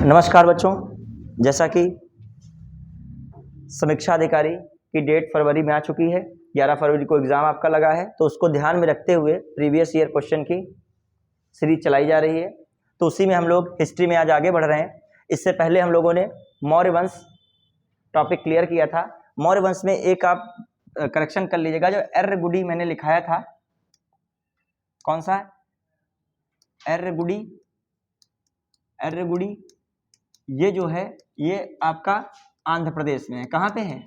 नमस्कार बच्चों, जैसा कि समीक्षा अधिकारी की डेट फरवरी में आ चुकी है, 11 फरवरी को एग्ज़ाम आपका लगा है, तो उसको ध्यान में रखते हुए प्रीवियस ईयर क्वेश्चन की सीरीज चलाई जा रही है। तो उसी में हम लोग हिस्ट्री में आज आगे बढ़ रहे हैं। इससे पहले हम लोगों ने मौर्य वंश टॉपिक क्लियर किया था। मौर्य वंश में एक आप करेक्शन कर लीजिएगा, जो एर्रगुडी मैंने लिखाया था, कौन सा एर्रगुडी, एर्रगुडी ये जो है ये आपका आंध्र प्रदेश में है। कहाँ पे है?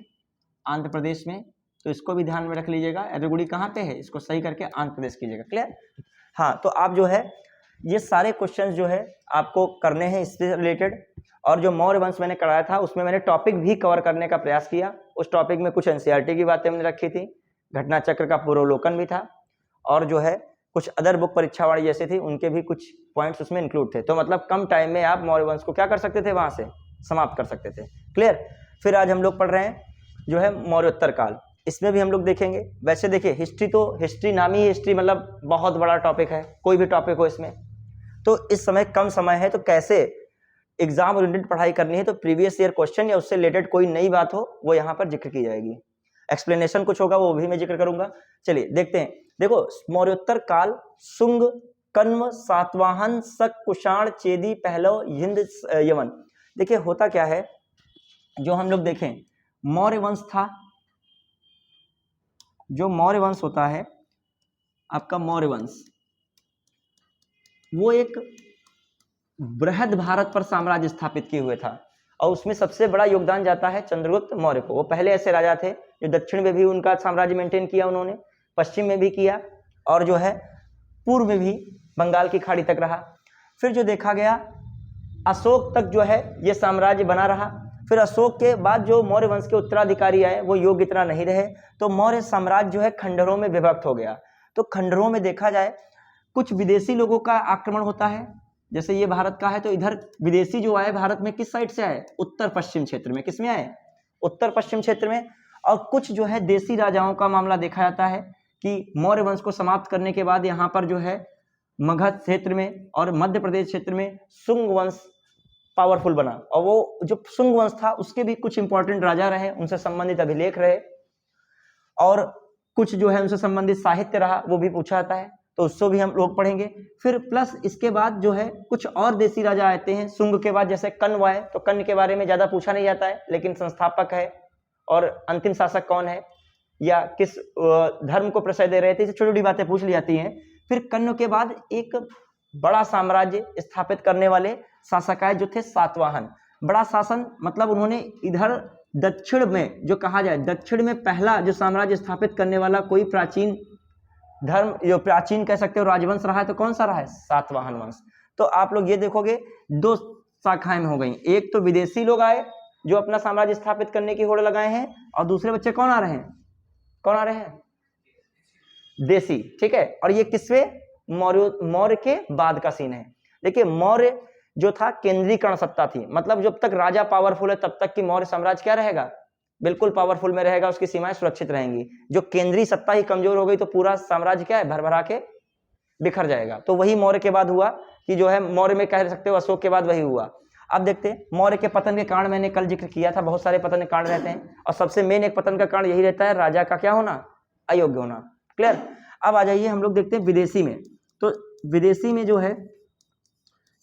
आंध्र प्रदेश में। तो इसको भी ध्यान में रख लीजिएगा। एर्रगुडी कहाँ पे है, इसको सही करके आंध्र प्रदेश कीजिएगा। क्लियर? हाँ, तो आप जो है ये सारे क्वेश्चंस जो है आपको करने हैं इससे रिलेटेड। और जो मौर्य वंश मैंने कराया था उसमें मैंने टॉपिक भी कवर करने का प्रयास किया। उस टॉपिक में कुछ एनसीईआरटी की बातें मैंने रखी थी, घटना चक्र का पूर्वावलोकन भी था, और जो है कुछ अदर बुक परीक्षावाणी जैसे थी उनके भी कुछ पॉइंट्स उसमें इंक्लूड थे। तो मतलब कम टाइम में आप मौर्य वंश को क्या कर सकते थे, वहां से समाप्त कर सकते थे। क्लियर? फिर आज हम लोग पढ़ रहे हैं जो है मौर्योत्तर काल। इसमें भी हम लोग देखेंगे। वैसे देखिए हिस्ट्री तो हिस्ट्री नाम ही हिस्ट्री, मतलब बहुत बड़ा टॉपिक है, कोई भी टॉपिक हो इसमें। तो इस समय कम समय है, तो कैसे एग्जाम ओरिएंटेड पढ़ाई करनी है, तो प्रीवियस ईयर क्वेश्चन या उससे रिलेटेड कोई नई बात हो वो यहाँ पर जिक्र की जाएगी। एक्सप्लेनेशन कुछ होगा वो भी मैं जिक्र करूंगा। चलिए देखते हैं। देखो मौर्योत्तर काल शुंग, कण्व, सातवाहन, शक, कुषाण, चेदी, पहलव, हिंद, यमन। देखिए होता क्या है, जो हम लोग देखें मौर्य वंश था, जो मौर्य वंश होता है आपका मौर्य वंश, वो एक बृहद भारत पर साम्राज्य स्थापित किए हुए था। और उसमें सबसे बड़ा योगदान जाता है चंद्रगुप्त मौर्य को। वो पहले ऐसे राजा थे जो दक्षिण में भी उनका साम्राज्य मेंटेन किया उन्होंने, पश्चिम में भी किया, और जो है पूर्व में भी बंगाल की खाड़ी तक रहा। फिर जो देखा गया अशोक तक जो है ये साम्राज्य बना रहा। फिर अशोक के बाद जो मौर्य वंश के उत्तराधिकारी आए वो योग्य इतना नहीं रहे, तो मौर्य साम्राज्य जो है खंडरों में विभक्त हो गया। तो खंडरों में देखा जाए कुछ विदेशी लोगों का आक्रमण होता है, जैसे ये भारत का है, तो इधर विदेशी जो आए भारत में किस साइड से आए, उत्तर पश्चिम क्षेत्र में। किसमें आए? उत्तर पश्चिम क्षेत्र में। और कुछ जो है देसी राजाओं का मामला देखा जाता है कि मौर्य वंश को समाप्त करने के बाद यहाँ पर जो है मगध क्षेत्र में और मध्य प्रदेश क्षेत्र में शुंग वंश पावरफुल बना। और वो जो शुंग वंश था उसके भी कुछ इंपॉर्टेंट राजा रहे, उनसे संबंधित अभिलेख रहे, और कुछ जो है उनसे संबंधित साहित्य रहा, वो भी पूछा जाता है, तो उसको भी हम लोग पढ़ेंगे। फिर प्लस इसके बाद जो है कुछ और देसी राजा आते हैं शुंग के बाद, जैसे कण्व आए। तो कण्व के बारे में ज्यादा पूछा नहीं जाता है, लेकिन संस्थापक है और अंतिम शासक कौन है या किस धर्म को प्रश्रय दे रहे थे, छोटी छोटी बातें पूछ ली जाती हैं। फिर कण्व के बाद एक बड़ा साम्राज्य स्थापित करने वाले शासक आए जो थे सातवाहन। बड़ा शासन मतलब उन्होंने इधर दक्षिण में जो कहा जाए, दक्षिण में पहला जो साम्राज्य स्थापित करने वाला कोई प्राचीन धर्म, जो प्राचीन कह सकते हो राजवंश रहा है, तो कौन सा रहा है? सातवाहन वंश। तो आप लोग ये देखोगे दो शाखाएं में हो गई, एक तो विदेशी लोग आए जो अपना साम्राज्य स्थापित करने की होड़ लगाए हैं, और दूसरे बच्चे कौन आ रहे हैं? कौन आ रहे हैं? देसी। ठीक है, और ये किसमें? मौर्य के बाद का सीन है। देखिए मौर्य जो था केंद्रीकरण सत्ता थी, मतलब जब तक राजा पावरफुल है तब तक की मौर्य साम्राज्य क्या रहेगा? बिल्कुल पावरफुल में रहेगा, उसकी सीमाएं सुरक्षित रहेंगी। जो केंद्रीय सत्ता ही कमजोर हो गई तो पूरा साम्राज्य क्या है, भरभरा के बिखर जाएगा। तो वही मौर्य के बाद हुआ कि जो है मौर्य में कह सकते हो अशोक के बाद वही हुआ। अब देखते हैं मौर्य के पतन के कारण मैंने कल जिक्र किया था, बहुत सारे पतन के कारण रहते हैं, और सबसे मेन एक पतन का कारण यही रहता है राजा का क्या होना? अयोग्य होना। क्लियर? अब आ जाइए हम लोग देखते हैं विदेशी में। तो विदेशी में जो है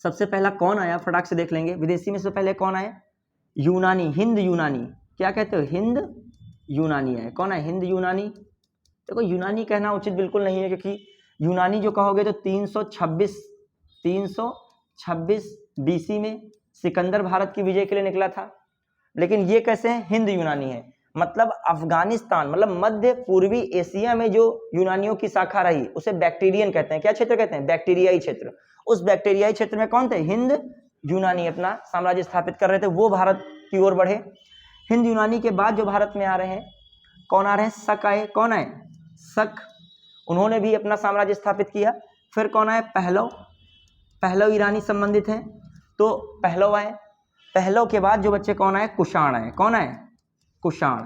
सबसे पहला कौन आया, फटाक से देख लेंगे। विदेशी में सबसे पहले कौन आए? यूनानी, हिंद यूनानी। क्या कहते हो? हिंद यूनानी है। कौन है? हिंद यूनानी। देखो यूनानी कहना उचित बिल्कुल नहीं है, क्योंकि यूनानी जो कहोगे तो 326 BC में सिकंदर भारत की विजय के लिए निकला था। लेकिन ये कैसे है? हिंद यूनानी है, मतलब अफगानिस्तान, मतलब मध्य पूर्वी एशिया में जो यूनानियों की शाखा रही उसे बैक्टीरियन कहते हैं। क्या क्षेत्र कहते हैं? बैक्टीरियाई क्षेत्र। उस बैक्टीरियाई क्षेत्र में कौन थे? हिंद यूनानी अपना साम्राज्य स्थापित कर रहे थे, वो भारत की ओर बढ़े। हिंद यूनानी के बाद जो भारत में आ रहे हैं, कौन आ रहे हैं? शक आए। कौन आए? शक। उन्होंने भी अपना साम्राज्य स्थापित किया। फिर कौन आए? पहलव। पहलव ईरानी संबंधित हैं, तो पहलव आए। पहलव के बाद जो बच्चे कौन आए? कुषाण आए। कौन आए? कुषाण।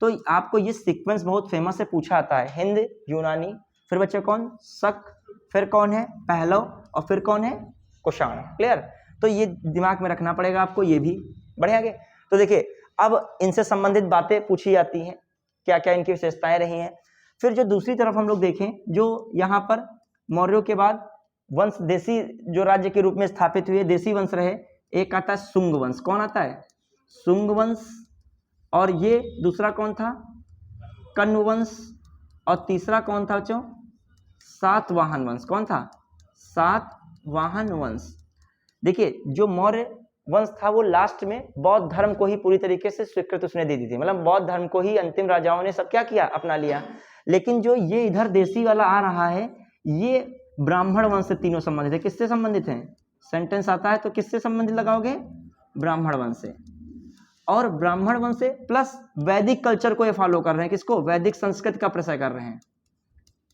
तो आपको ये सीक्वेंस बहुत फेमस से पूछा आता है, हिंद यूनानी, फिर बच्चे कौन? शक, फिर कौन है? पहलव, और फिर कौन है? कुषाण। क्लियर? तो ये दिमाग में रखना पड़ेगा आपको, ये भी बढ़िया आगे। तो देखिए अब इनसे संबंधित बातें पूछी जाती हैं, क्या क्या इनकी विशेषताएं रही हैं। फिर जो दूसरी तरफ हम लोग देखें, जो यहाँ पर मौर्यों के बाद वंश देसी जो राज्य के रूप में स्थापित हुए, देसी वंश रहे, एक आता है शुंग वंश। कौन आता है? शुंग वंश। और ये दूसरा कौन था? कण्व वंश। और तीसरा कौन था बच्चों? सातवाहन वंश। कौन था? सातवाहन वंश। देखिए जो मौर्य वंश था वो लास्ट में बौद्ध धर्म को ही पूरी तरीके से स्वीकृत उसने दे दी थी, मतलब बौद्ध धर्म को ही अंतिम राजाओं ने सब क्या किया? अपना लिया। लेकिन जो ये इधर देसी वाला आ रहा है, ये ब्राह्मण वंश से तीनों संबंधित है। किससे संबंधित है? सेंटेंस आता है तो किससे संबंधित लगाओगे? ब्राह्मण वंश से। और ब्राह्मण वंश से प्लस वैदिक कल्चर को ये फॉलो कर रहे हैं। किसको? वैदिक संस्कृत का प्रशय कर रहे हैं,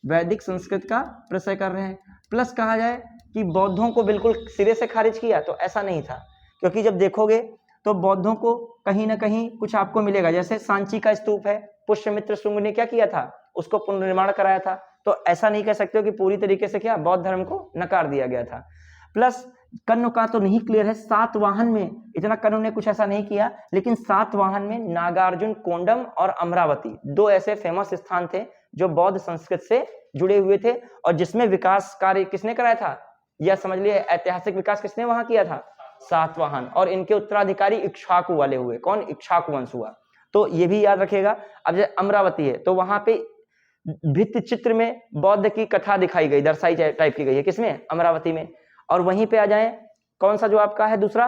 वैदिक संस्कृत का प्रशय कर रहे हैं। प्लस कहा जाए कि बौद्धों को बिल्कुल सिरे से खारिज किया, तो ऐसा नहीं था, क्योंकि जब देखोगे तो बौद्धों को कहीं ना कहीं कुछ आपको मिलेगा। जैसे सांची का स्तूप है, पुष्यमित्र शुंग ने क्या किया था? उसको पुनर्निर्माण कराया था। तो ऐसा नहीं कह सकते हो कि पूरी तरीके से क्या बौद्ध धर्म को नकार दिया गया था। प्लस कर्ण का तो नहीं क्लियर है, सातवाहन में इतना कर्ण ने कुछ ऐसा नहीं किया, लेकिन सातवाहन में नागार्जुन कोंडम और अमरावती दो ऐसे फेमस स्थान थे जो बौद्ध संस्कृत से जुड़े हुए थे, और जिसमें विकास कार्य किसने कराया था? यह समझ लिए ऐतिहासिक विकास किसने वहां किया था? सातवाहन। और इनके उत्तराधिकारी इक्ष्वाकु वाले हुए। कौन? इक्ष्वाकु वंश हुआ। तो ये भी याद रखिएगा। अब जैसे अमरावती है तो वहां पे भित्ति चित्र में बौद्ध की कथा दिखाई गई, दर्शाई टाइप की गई है। किसमें? अमरावती में। और वहीं पे आ जाए, कौन सा जो आपका है दूसरा?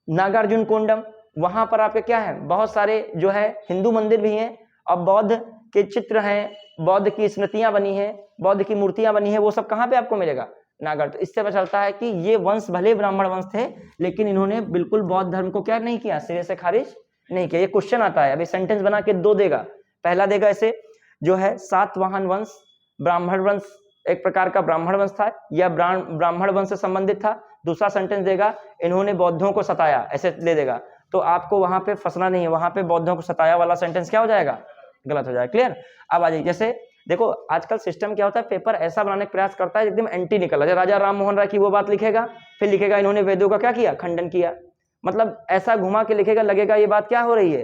नागार्जुन कोंडम। वहां पर आपके क्या है? बहुत सारे जो है हिंदू मंदिर भी हैं और बौद्ध के चित्र हैं, बौद्ध की स्मृतियां बनी हैं, बौद्ध की मूर्तियां बनी है। वो सब कहाँ पे आपको मिलेगा? नागर। तो इससे पता चलता है कि ये वंश भले ब्राह्मण वंश थे, लेकिन इन्होंने बिल्कुल बौद्ध धर्म को क्या नहीं किया? सिरे से खारिज नहीं किया। ये क्वेश्चन आता है, अभी सेंटेंस बना के दो देगा। पहला देगा ऐसे जो है सातवाहन वंश ब्राह्मण वंश, एक प्रकार का ब्राह्मण वंश था, यह ब्राह्मण वंश से संबंधित था। दूसरा सेंटेंस देगा इन्होंने बौद्धों को सताया, ऐसे दे देगा। तो आपको वहां पे फंसना नहीं है, वहां पे बौद्धों को सताया वाला सेंटेंस क्या हो जाएगा? गलत हो जाएगा। क्लियर? अब आ जाइए, जैसे देखो आजकल सिस्टम क्या होता है, पेपर ऐसा बनाने का प्रयास करता है एकदम एंटी निकल जाए। राजा राम मोहन राय की वो बात लिखेगा, फिर लिखेगा इन्होंने वेदों का क्या किया? खंडन किया। मतलब ऐसा घुमा के लिखेगा, लगेगा ये बात क्या हो रही है,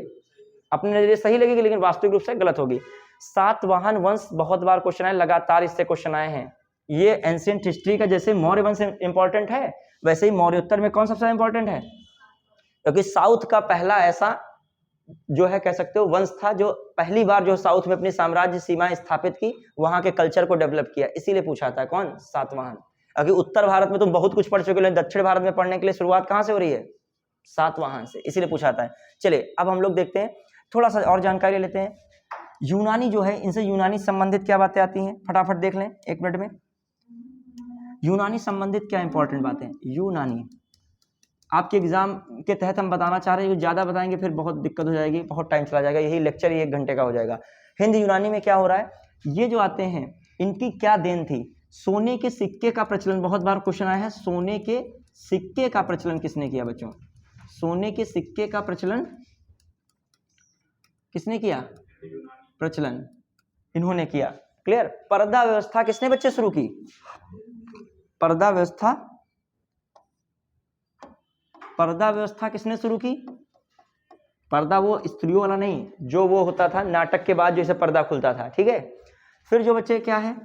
अपने नजरिए सही लगेगी, लेकिन वास्तविक रूप से गलत होगी। सातवाहन वंश बहुत बार क्वेश्चन आए, लगातार इससे क्वेश्चन आए हैं। ये एंशिएंट हिस्ट्री का जैसे मौर्य वंश इंपॉर्टेंट है, वैसे ही मौर्योत्तर में कौन सबसे इंपॉर्टेंट है? क्योंकि साउथ का पहला ऐसा जो है कह सकते हो वंश था जो पहली बार जो साउथ में अपनी साम्राज्य सीमाएं स्थापित की, वहां के कल्चर को डेवलप किया, इसीलिए पूछा था। कौन? सातवाहन। अभी उत्तर भारत में तुम बहुत कुछ पढ़ चुके हो, दक्षिण भारत में पढ़ने के लिए शुरुआत कहां से हो रही है? सातवाहन से, इसीलिए पूछा था। चलिए अब हम लोग देखते हैं, थोड़ा सा और जानकारी लेते हैं। यूनानी जो है, इनसे यूनानी संबंधित क्या बातें आती हैं, फटाफट देख लें 1 मिनट में। यूनानी संबंधित क्या इंपॉर्टेंट बातें? यूनानी आपके एग्जाम के तहत हम बताना चाह रहे हैं, ज्यादा बताएंगे फिर बहुत दिक्कत हो जाएगी, बहुत टाइम चला जाएगा, यही लेक्चर ही 1 घंटे का हो जाएगा। हिंद यूनानी में क्या हो रहा है, ये जो आते हैं इनकी क्या देन थी? सोने के सिक्के का प्रचलन, बहुत बार क्वेश्चन आया है, सोने के सिक्के का प्रचलन किसने किया बच्चों? सोने के सिक्के का प्रचलन किसने किया? प्रचलन इन्होंने किया। क्लियर? पर्दा व्यवस्था किसने बच्चे शुरू की? पर्दा व्यवस्था किसने शुरू की? पर्दा वो स्त्रियों वाला नहीं, जो वो होता था नाटक के बाद जैसे पर्दा खुलता था, ठीक है। फिर जो बच्चे क्या है,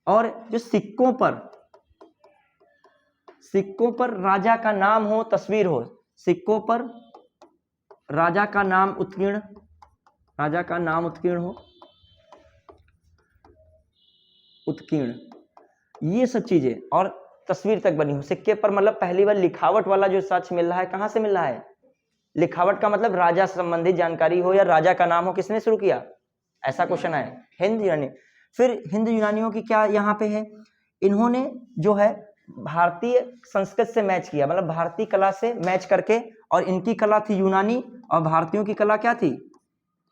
और जो सिक्कों पर राजा का नाम हो, तस्वीर हो, सिक्कों पर राजा का नाम उत्कीर्ण हो, ये सब चीजें, और तस्वीर तक बनी हो सिक्के पर। मतलब पहली बार लिखावट वाला जो सच मिल रहा है, कहां से मिल रहा है? लिखावट का मतलब राजा संबंधी जानकारी हो या राजा का नाम हो, किसने शुरू किया? ऐसा क्वेश्चन है। हिंद यूनानी। फिर हिंद यूनानियों की क्या यहाँ पे है, इन्होंने जो है भारतीय संस्कृत से मैच किया, मतलब भारतीय कला से मैच करके, और इनकी कला थी यूनानी और भारतीयों की कला क्या थी?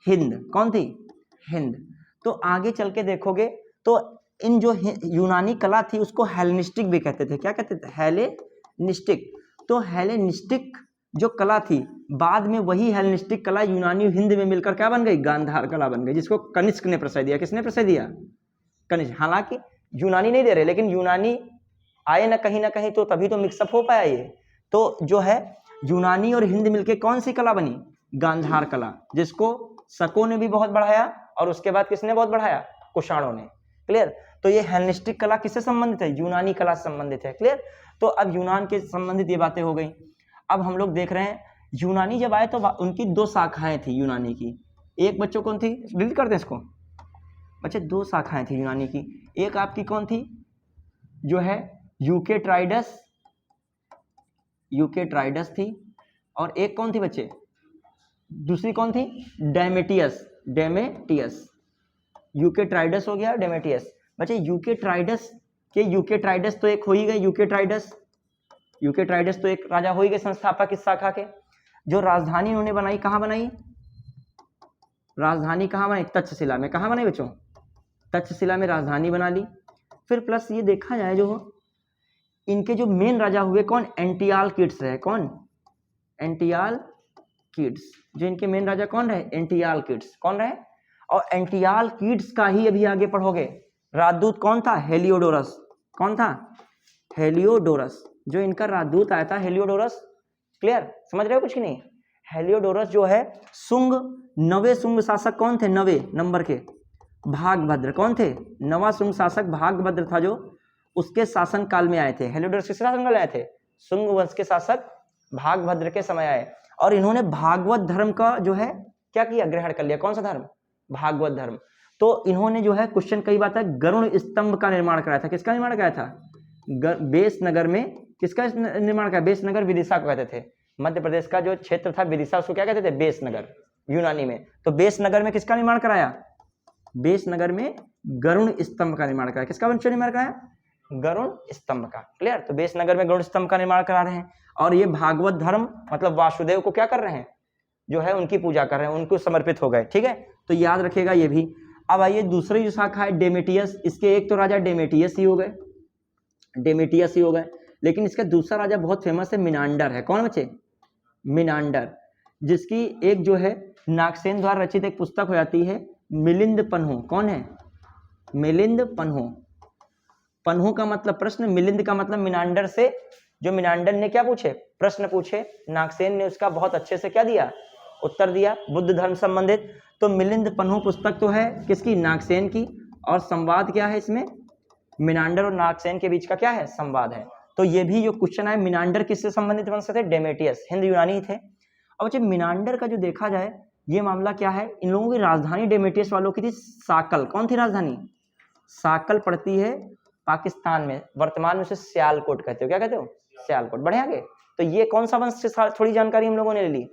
हिंद। कौन थी? हिंद। तो आगे चल के देखोगे तो इन जो यूनानी कला थी उसको हेलेनिस्टिक भी कहते थे। क्या कहते थे? हेलेनिस्टिक। तो हेलेनिस्टिक जो कला थी, बाद में वही हेलेनिस्टिक कला यूनानी हिंद में मिलकर क्या बन गई? गांधार कला बन गई, जिसको कनिष्क ने प्रश्रय दिया। किसने प्रश्रय दिया? कनिष्क। हालांकि यूनानी नहीं दे रहे, लेकिन यूनानी आए ना कहीं तो तभी तो मिक्सअप हो पाया ये। तो जो है यूनानी और हिंद मिलके कौन सी कला बनी? गांधार कला, जिसको शकों ने भी बहुत बढ़ाया और उसके बाद किसने बहुत बढ़ाया? कुषाणों ने। क्लियर? तो ये हेलेनिस्टिक कला किससे संबंधित है? यूनानी कला से संबंधित है। क्लियर? तो अब यूनान के संबंधित ये बातें हो गई। अब हम लोग देख रहे हैं यूनानी जब आए तो उनकी दो शाखाएं थी यूनानी की। एक बच्चों कौन थी? डिलीट कर दें इसको। बच्चे दो शाखाएं थी यूनानी की। एक आपकी कौन थी? जो है यूकेट्राइडस थी, और एक कौन थी बच्चे? दूसरी कौन थी? डेमेटियस। यूकेट्राइडस हो गया, डेमेटियस। बच्चे यूकेट्राइडस तो एक हो ही गए। यूकेट्राइडस तो एक राजा हो ही गए, संस्थापक इस शाखा के। जो राजधानी उन्होंने बनाई, कहाँ बनाई? राजधानी कहाँ बनाई? तक्षशिला में। कहाँ बनाई बच्चों? तक्षशिला में राजधानी बना ली। फिर प्लस ये देखा जाए जो इनके जो मेन राजा हुए कौन? एंटियालकिड्स रहे। कौन? एंटियालकिड्स। जो इनके मेन राजा कौन रहे? एंटियालकिड्स। कौन रहे? और एंटियालकिड्स का ही अभी आगे पढ़ोगे राजदूत कौन था? हेलियोडोरस। कौन था? हेलियोडोरस। जो इनका राजदूत आया था हेलियोडोरस। क्लियर? समझ रहे हो कुछ कि नहीं? हेलियोडोरस जो है नवे शुंग शासक कौन थे? नवे नंबर के भागभद्र। कौन थे? नवा शुंग शासक भागभद्र था, जो उसके शासन काल में आए थे। हेलियोडोरस किसके शासन काल में आए थे? शुंग वंश के शासक भागभद्र के समय आए, और इन्होंने भागवत धर्म का जो है क्या किया? ग्रहण कर लिया। कौन सा धर्म? भागवत धर्म। तो इन्होंने जो है क्वेश्चन कई बात है गरुड़ स्तंभ का निर्माण कराया था। किसका निर्माण कराया था? बेस नगर में। किसका निर्माण कराया? बेस नगर विदिशा को कहते थे। मध्य प्रदेश का जो क्षेत्र था विदिशा, उसको क्या कहते थे? बेस नगर, यूनानी में। तो बेस नगर में किसका निर्माण कराया? बेस नगर में गरुड़ स्तंभ का निर्माण कराया। किसका निर्माण कराया? गरुड़ स्तंभ का। क्लियर? तो बेस नगर में गरुड़ स्तंभ का निर्माण करा रहे हैं, और ये भागवत धर्म मतलब वासुदेव को क्या कर रहे हैं? जो है उनकी पूजा कर रहे हैं, उनको समर्पित हो गए। ठीक है, तो याद रखिएगा ये भी। अब आइए दूसरी जो शाखा है डेमेटियस। इसके एक तो राजा डेमेटियस ही हो गए, लेकिन इसका दूसरा राजा बहुत फेमस है, मिनांडर है। कौन बच्चे? मिनांडर, जिसकी एक जो है नागसेन द्वारा रचित एक पुस्तक हो जाती है मिलिंद पन्हु। कौन है? मिलिंद पन्हु। पन्हु का मतलब प्रश्न, मिलिंद का मतलब मिनांडर से। जो मिनांडर ने क्या पूछे? प्रश्न पूछे, नागसेन ने उसका बहुत अच्छे से क्या दिया? उत्तर दिया, बुद्ध धर्म संबंधित। तो मिलिंद पन्हु पुस्तक तो है किसकी? नागसेन की। और संवाद क्या है इसमें? मिनांडर और नागसेन के बीच का क्या है? संवाद है। तो ये भी जो क्वेश्चन है, मिनांडर किससे संबंधित वंश थे? डेमेटियस, हिंद यूनानी थे। अब जब मिनांडर का जो देखा जाए ये मामला क्या है, इन लोगों की राजधानी डेमेटियस वालों की थी साकल। कौन थी राजधानी? साकल पड़ती है पाकिस्तान में, वर्तमान में उसे सियालकोट कहते हो। क्या कहते हो? सियालकोट। बढ़े आगे। तो ये कौन सा वंश से थोड़ी जानकारी हम लोगों ने ले ली?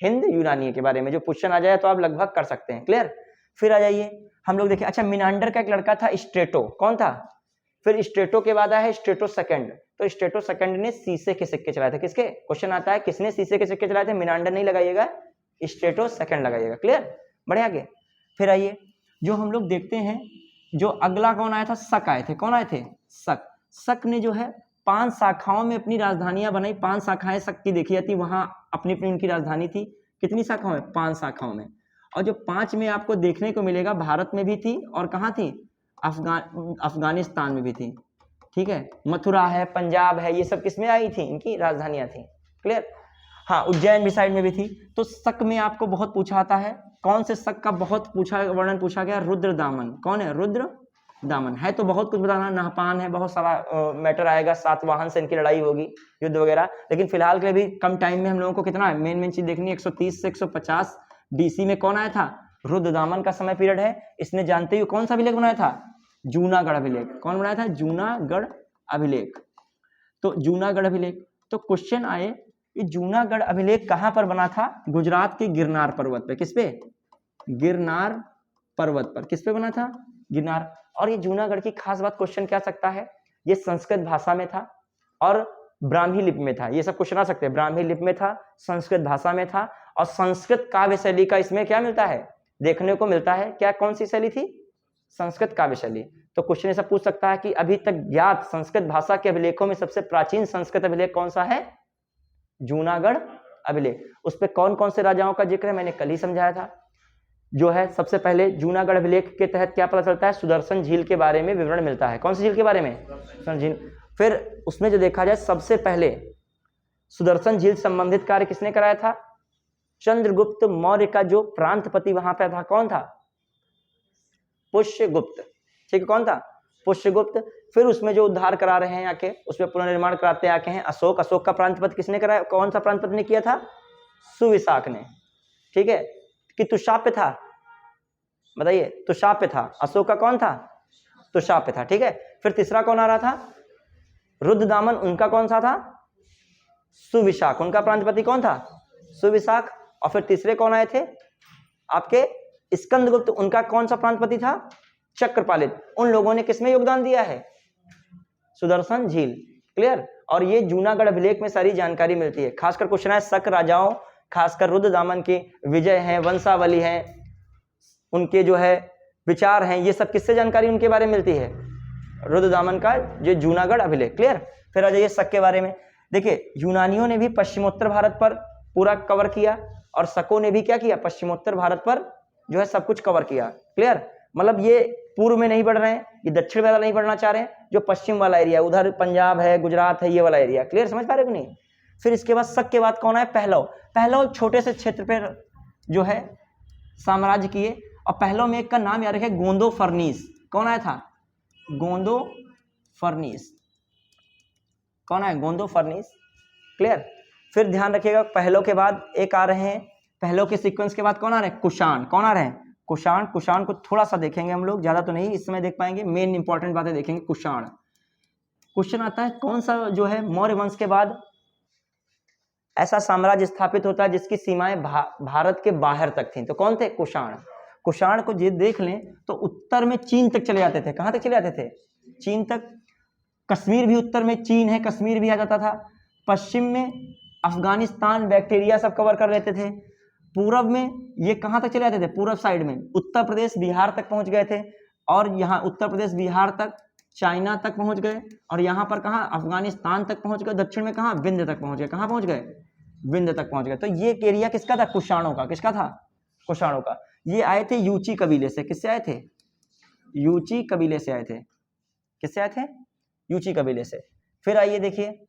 हिंद यूनानी के बारे में। जो क्वेश्चन आ जाए तो आप लगभग कर सकते हैं। क्लियर? फिर आ जाइए हम लोग देखें। अच्छा, मिनांडर का एक लड़का था स्ट्रेटो। कौन था? फिर स्ट्रेटो के बाद आया स्ट्रेटो सेकंड। तो स्ट्रेटो सेकंड ने शीशे के सिक्के चलाए थे। किसके? क्वेश्चन आता है किसने शीशे के सिक्के चलाए थे? मिनांडर नहीं लगाइएगा, स्ट्रेटो सेकंड लगाइएगा। क्लियर? बढ़े आगे। फिर आइए जो हम लोग देखते हैं, जो अगला कौन आया था? शक आए थे। कौन आए थे? शक ने जो है 5 शाखाओं में अपनी राजधानियां बनाई। 5 शाखाएं शक की देखी जाती, वहां अपनी अपनी उनकी राजधानी थी। कितनी शाखाओं में? 5 शाखाओं में। और जो 5 में आपको देखने को मिलेगा, भारत में भी थी और कहाँ थी? अफगानिस्तान में भी थी। ठीक है, मथुरा है, पंजाब है, ये सब किसमें आई थी? इनकी राजधानियां थी। क्लियर? हाँ, उज्जैन भी साइड में भी थी। तो शक में आपको बहुत पूछा आता है। कौन से शक का बहुत वर्णन पूछा गया? रुद्रदामन। कौन है? रुद्रदामन। है तो बहुत कुछ बताना, नहपान है, बहुत सारा मैटर आएगा, सातवाहन से इनकी लड़ाई होगी, युद्ध वगैरह। लेकिन फिलहाल के लिए भी कम टाइम में हम लोगों को कितना है मेन चीज देखनी है। 130 से 150 BC में कौन आया था? रुद्रदामन का समय पीरियड है। इसने जानते ही कौन सा अभिलेख बनाया था? जूनागढ़ अभिलेख। कौन बनाया था? जूनागढ़ अभिलेख। तो जूनागढ़ अभिलेख। तो क्वेश्चन आए, ये जूनागढ़ अभिलेख कहां पर बना था? गुजरात के गिरनार पर्वत पे। किस पे? गिरनार पर्वत पर। किस पे बना था? गिरनार। और ये जूनागढ़ की खास बात क्वेश्चन क्या सकता है, ये संस्कृत भाषा में था और ब्राह्मी लिपि में था। ये सब क्वेश्चन आ सकते हैं। ब्राह्मी लिपि में था, संस्कृत भाषा में था, और संस्कृत काव्य शैली का इसमें क्या मिलता है? देखने को मिलता है। क्या? कौन सी शैली थी? संस्कृत काव्य शैली। तो क्वेश्चन ऐसा पूछ सकता है कि अभी तक ज्ञात संस्कृत भाषा के अभिलेखों में सबसे प्राचीन संस्कृत अभिलेख कौन सा है? जूनागढ़ अभिलेख। उस पर कौन कौन से राजाओं का जिक्र है मैंने कल ही समझाया था। जो है सबसे पहले जूनागढ़ अभिलेख के तहत क्या पता चलता है? सुदर्शन झील के बारे में विवरण मिलता है। कौन सी झील के बारे में? सुदर्शन झील। फिर उसमें जो देखा जाए सबसे पहले सुदर्शन झील संबंधित कार्य किसने कराया था? चंद्रगुप्त मौर्य का जो प्रांतपति वहां पे था कौन था? पुष्यगुप्त। ठीक है, कौन था? पुष्यगुप्त। फिर उसमें जो उद्धार करा रहे हैं आके, उसमें पुनर्निर्माण कराते आके हैं अशोक। अशोक का प्रांतपति किसने कराया? कौन सा प्रांतपति ने किया था? सुविशाख ने। ठीक है, कि तुषाप्य था? बताइए, तुषाप्य था। अशोक का कौन था? तुषाप्य था। ठीक है, फिर तीसरा कौन आ रहा था? रुद्रदामन। उनका कौन सा था? सुविशाख। उनका प्रांतपति कौन था? सुविशाख। और फिर तीसरे कौन आए थे? आपके स्कंदगुप्त। उनका कौन सा प्रांतपति था? चक्रपालित। उन लोगों ने किसमें योगदान दिया है? सुदर्शन झील। क्लियर। और ये जूनागढ़ अभिलेख में सारी जानकारी मिलती है। खासकर क्वेश्चन है शक राजाओं, खासकर रुद्रदामन की विजय है, वंशावली है, उनके जो है विचार हैं, ये सब किससे जानकारी उनके बारे में मिलती है? रुद्रदामन का जो जूनागढ़ अभिलेख। क्लियर। फिर आ जाइए शक के बारे में। देखिए, यूनानियों ने भी पश्चिमोत्तर भारत पर पूरा कवर किया और शकों ने भी क्या किया? पश्चिमोत्तर भारत पर जो है सब कुछ कवर किया। क्लियर। मतलब ये पूर्व में नहीं बढ़ रहे हैं, ये दक्षिण वाला नहीं बढ़ना चाह रहे हैं, जो पश्चिम वाला एरिया है, उधर पंजाब है, गुजरात है, ये वाला एरिया। क्लियर, समझ पा रहे हो कि नहीं? फिर इसके बाद शक के बाद कौन है? पहलव। पहलव छोटे से क्षेत्र पर जो है साम्राज्य किए। और पहलव में एक का नाम याद रखे, गोंदो फर्नीस। कौन आया था? गोंदो फर्नीस। कौन है? गोंदो फर्नीस। क्लियर। फिर ध्यान रखिएगा, पहलव के बाद एक आ रहे हैं, पहलव के सीक्वेंस के बाद कौन आ रहे हैं? कुषाण। कौन आ रहे हैं? कुषाण। कुषाण को थोड़ा सा देखेंगे हम लोग, ज्यादा तो नहीं इस समय देख पाएंगे, मेन इंपॉर्टेंट बातें देखेंगे। कुषाण। क्वेश्चन आता है कौन सा जो है मौर्य वंश के बाद ऐसा साम्राज्य स्थापित होता है जिसकी सीमाएं भारत के बाहर तक थी? तो कौन थे? कुषाण। कुषाण को जे देख लें तो उत्तर में चीन तक चले जाते थे। कहां तक चले जाते थे? चीन तक। कश्मीर भी उत्तर में चीन है, कश्मीर भी आ जाता था। पश्चिम में अफगानिस्तान, बैक्टीरिया सब कवर कर लेते थे। पूरब में ये कहां तक चले जाते थे? पूरब साइड में उत्तर प्रदेश बिहार तक पहुंच गए थे। और यहाँ उत्तर प्रदेश बिहार तक, चाइना तक पहुंच गए। और यहाँ पर कहाँ? अफगानिस्तान तक पहुंच गए। दक्षिण में कहाँ? विंध्य तक पहुंच गए। कहाँ पहुंच गए? विंध्य तक पहुंच गए। तो ये एरिया किसका था? कुषाणों का। किसका था? कुषाणों का। ये आए थे यूची कबीले से। किससे आए थे? यूची कबीले से आए थे। किससे आए थे? यूची कबीले से। फिर आइए देखिए,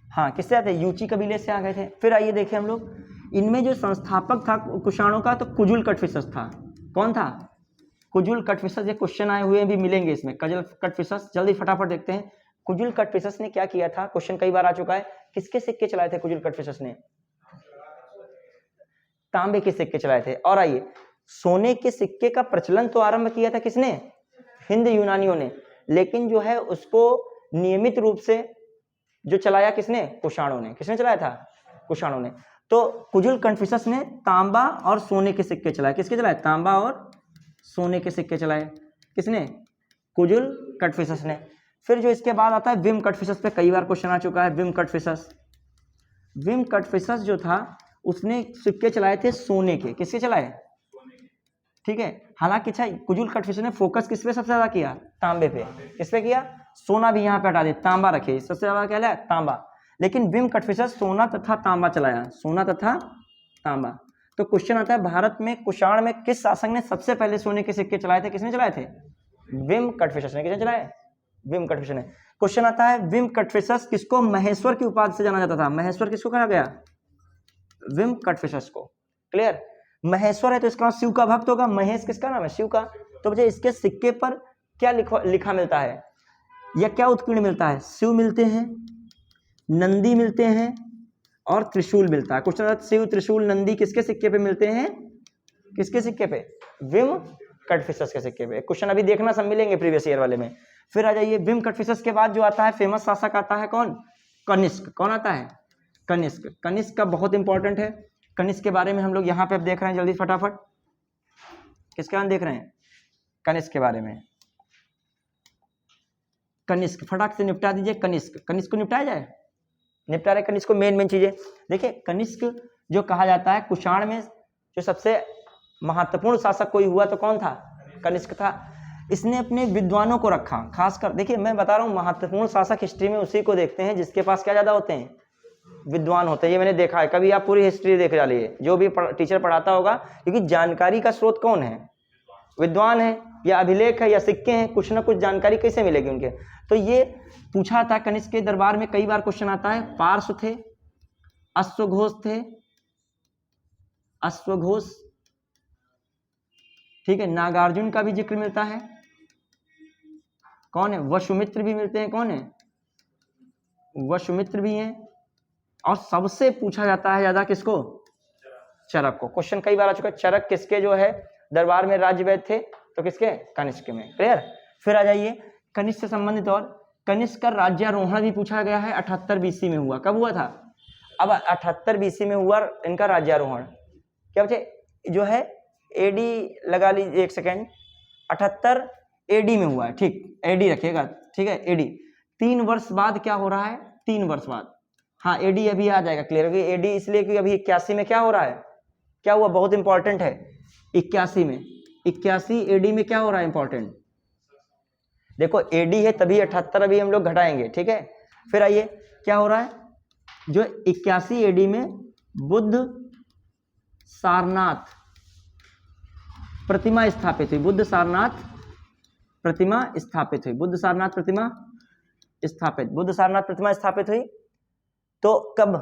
हाँ किससे आते? यूची कबीले से आ गए थे। फिर आइए देखिए हम लोग, इनमें जो संस्थापक था कुषाणों का तो कुजुल कटफिसस था। कौन था? कुजुल कटफिसस। ये क्वेश्चन आए हुए भी मिलेंगे इसमें। कुजुल कटफिसस, जल्दी फटाफट देखते हैं। कुजुल कटफिसस ने क्या किया था? क्वेश्चन कई बार आ चुका है। किसके सिक्के चलाए थे कुजुल कटफिसस ने? तांबे के सिक्के चलाए थे। और आइए, सोने के सिक्के का प्रचलन तो आरंभ किया था किसने? हिंद यूनानियों ने। लेकिन जो है उसको नियमित रूप से जो चलाया किसने? कुषाणों ने। किसने चलाया था? कुषाणों ने। तो कुजुल कटफिसस ने तांबा और सोने के सिक्के चलाए। किसके चलाए? तांबा और सोने के सिक्के चलाए। किसने? कुजुल कटफिसस ने। फिर जो इसके बाद आता है विम कटफिसस, पे कई बार क्वेश्चन आ चुका है। विम कटफिसस। विम कटफिसस जो था उसने सिक्के चलाए थे सोने के। किसके चलाए? ठीक है। हालांकि अच्छा, कुजुल कटफिसस ने फोकस किस पे सबसे ज्यादा किया? तांबे पे। किस पे किया? सोना भी यहाँ पे हटा दे, तांबा रखे। सबसे ज्यादा क्या है? तांबा। लेकिन विम कटफिसस सोना तथा तांबा चलाया। सोना तथा तांबा। तो क्वेश्चन आता है भारत में कुषाण में किस शासक ने सबसे पहले सोने के सिक्के चलाए थे? किसने चलाए थे? विम कटफिसस ने। किसने चलाए? विम कटफिसस ने। क्वेश्चन आता है विम कटफिसस किसको महेश्वर की उपाधि से जाना जाता था? महेश्वर किसको कहा गया? विम कटफिसस को। क्लियर। महेश्वर है तो इसका शिव का भक्त होगा। महेश किसका नाम है? शिव का। तो बच्चे इसके सिक्के पर क्या लिखा मिलता है या क्या उत्कीर्ण मिलता है? शिव मिलते हैं, नंदी मिलते हैं और त्रिशूल मिलता है। क्वेश्चन शिव, त्रिशूल, नंदी किसके सिक्के पे मिलते हैं? किसके सिक्के पे? विम कटफिसस के सिक्के पे। क्वेश्चन अभी देखना सब मिलेंगे प्रीवियस ईयर वाले में। फिर आ जाइए, विम कटफिसस के बाद जो आता है फेमस शासक आता है कौन? कनिष्क। कौन आता है? कनिष्क। कनिष्क का बहुत इंपॉर्टेंट है। कनिष्क के बारे में हम लोग यहाँ पे अब देख रहे हैं, जल्दी फटाफट। किसके बारे में देख रहे हैं? कनिष्क के बारे में। कनिष्क फटाक से निपटा दीजिए। कनिष्क, कनिष्क को निपटाया जाए। निपटा रहे कनिष्क को। मेन चीजें देखिए। कनिष्क जो कहा जाता है कुषाण में जो सबसे महत्वपूर्ण शासक कोई हुआ तो कौन था? कनिष्क था। इसने अपने विद्वानों को रखा। खासकर देखिए, मैं बता रहा हूँ महत्वपूर्ण शासक हिस्ट्री में उसी को देखते हैं जिसके पास क्या ज्यादा होते हैं? विद्वान होते हैं, ये मैंने देखा है। कभी आप पूरी हिस्ट्री देख डालिए, जो भी टीचर पढ़ाता होगा, क्योंकि जानकारी का स्रोत कौन है? विद्वान है, या अभिलेख है, या सिक्के हैं, कुछ ना कुछ जानकारी कैसे मिलेगी उनके। तो ये पूछा था कनिष्क के दरबार में, कई बार क्वेश्चन आता है। पार्श्व थे, अश्वघोष थे, अश्वघोष, ठीक है। नागार्जुन का भी जिक्र मिलता है, कौन है? वसुमित्र भी मिलते हैं, कौन है? वसुमित्र भी हैं। और सबसे पूछा जाता है ज्यादा किसको? चरक को। क्वेश्चन कई बार आ चुका है। चरक किसके जो है दरबार में राज्यवैद्य थे? तो किसके? कनिष्क में। क्लियर। फिर आ जाइए कनिष्क से संबंधित, और कनिष्क का राज्यारोहण भी पूछा गया है। 78 BC में हुआ। कब हुआ था? अब 78 BC में हुआ इनका राज्यारोहण। क्या बच्चे जो है एडी लगा लीजिए, एक सेकेंड, 78 AD में हुआ है, ठीक, AD रखिएगा, ठीक है, AD। 3 वर्ष बाद क्या हो रहा है? 3 वर्ष बाद, हाँ AD अभी आ जाएगा, क्लियर होगी। AD इसलिए कि अभी 81 में क्या हो रहा है? क्या हुआ? बहुत इंपॉर्टेंट है। 81 में, 81 AD में क्या हो रहा है इंपॉर्टेंट? देखो AD है तभी 78 अभी हम लोग घटाएंगे, ठीक है। फिर आइए क्या हो रहा है? जो 81 AD में बुद्ध सारनाथ प्रतिमा स्थापित हुई। बुद्ध सारनाथ प्रतिमा स्थापित हुई। बुद्ध सारनाथ प्रतिमा स्थापित, बुद्ध सारनाथ प्रतिमा स्थापित हुई। तो कब?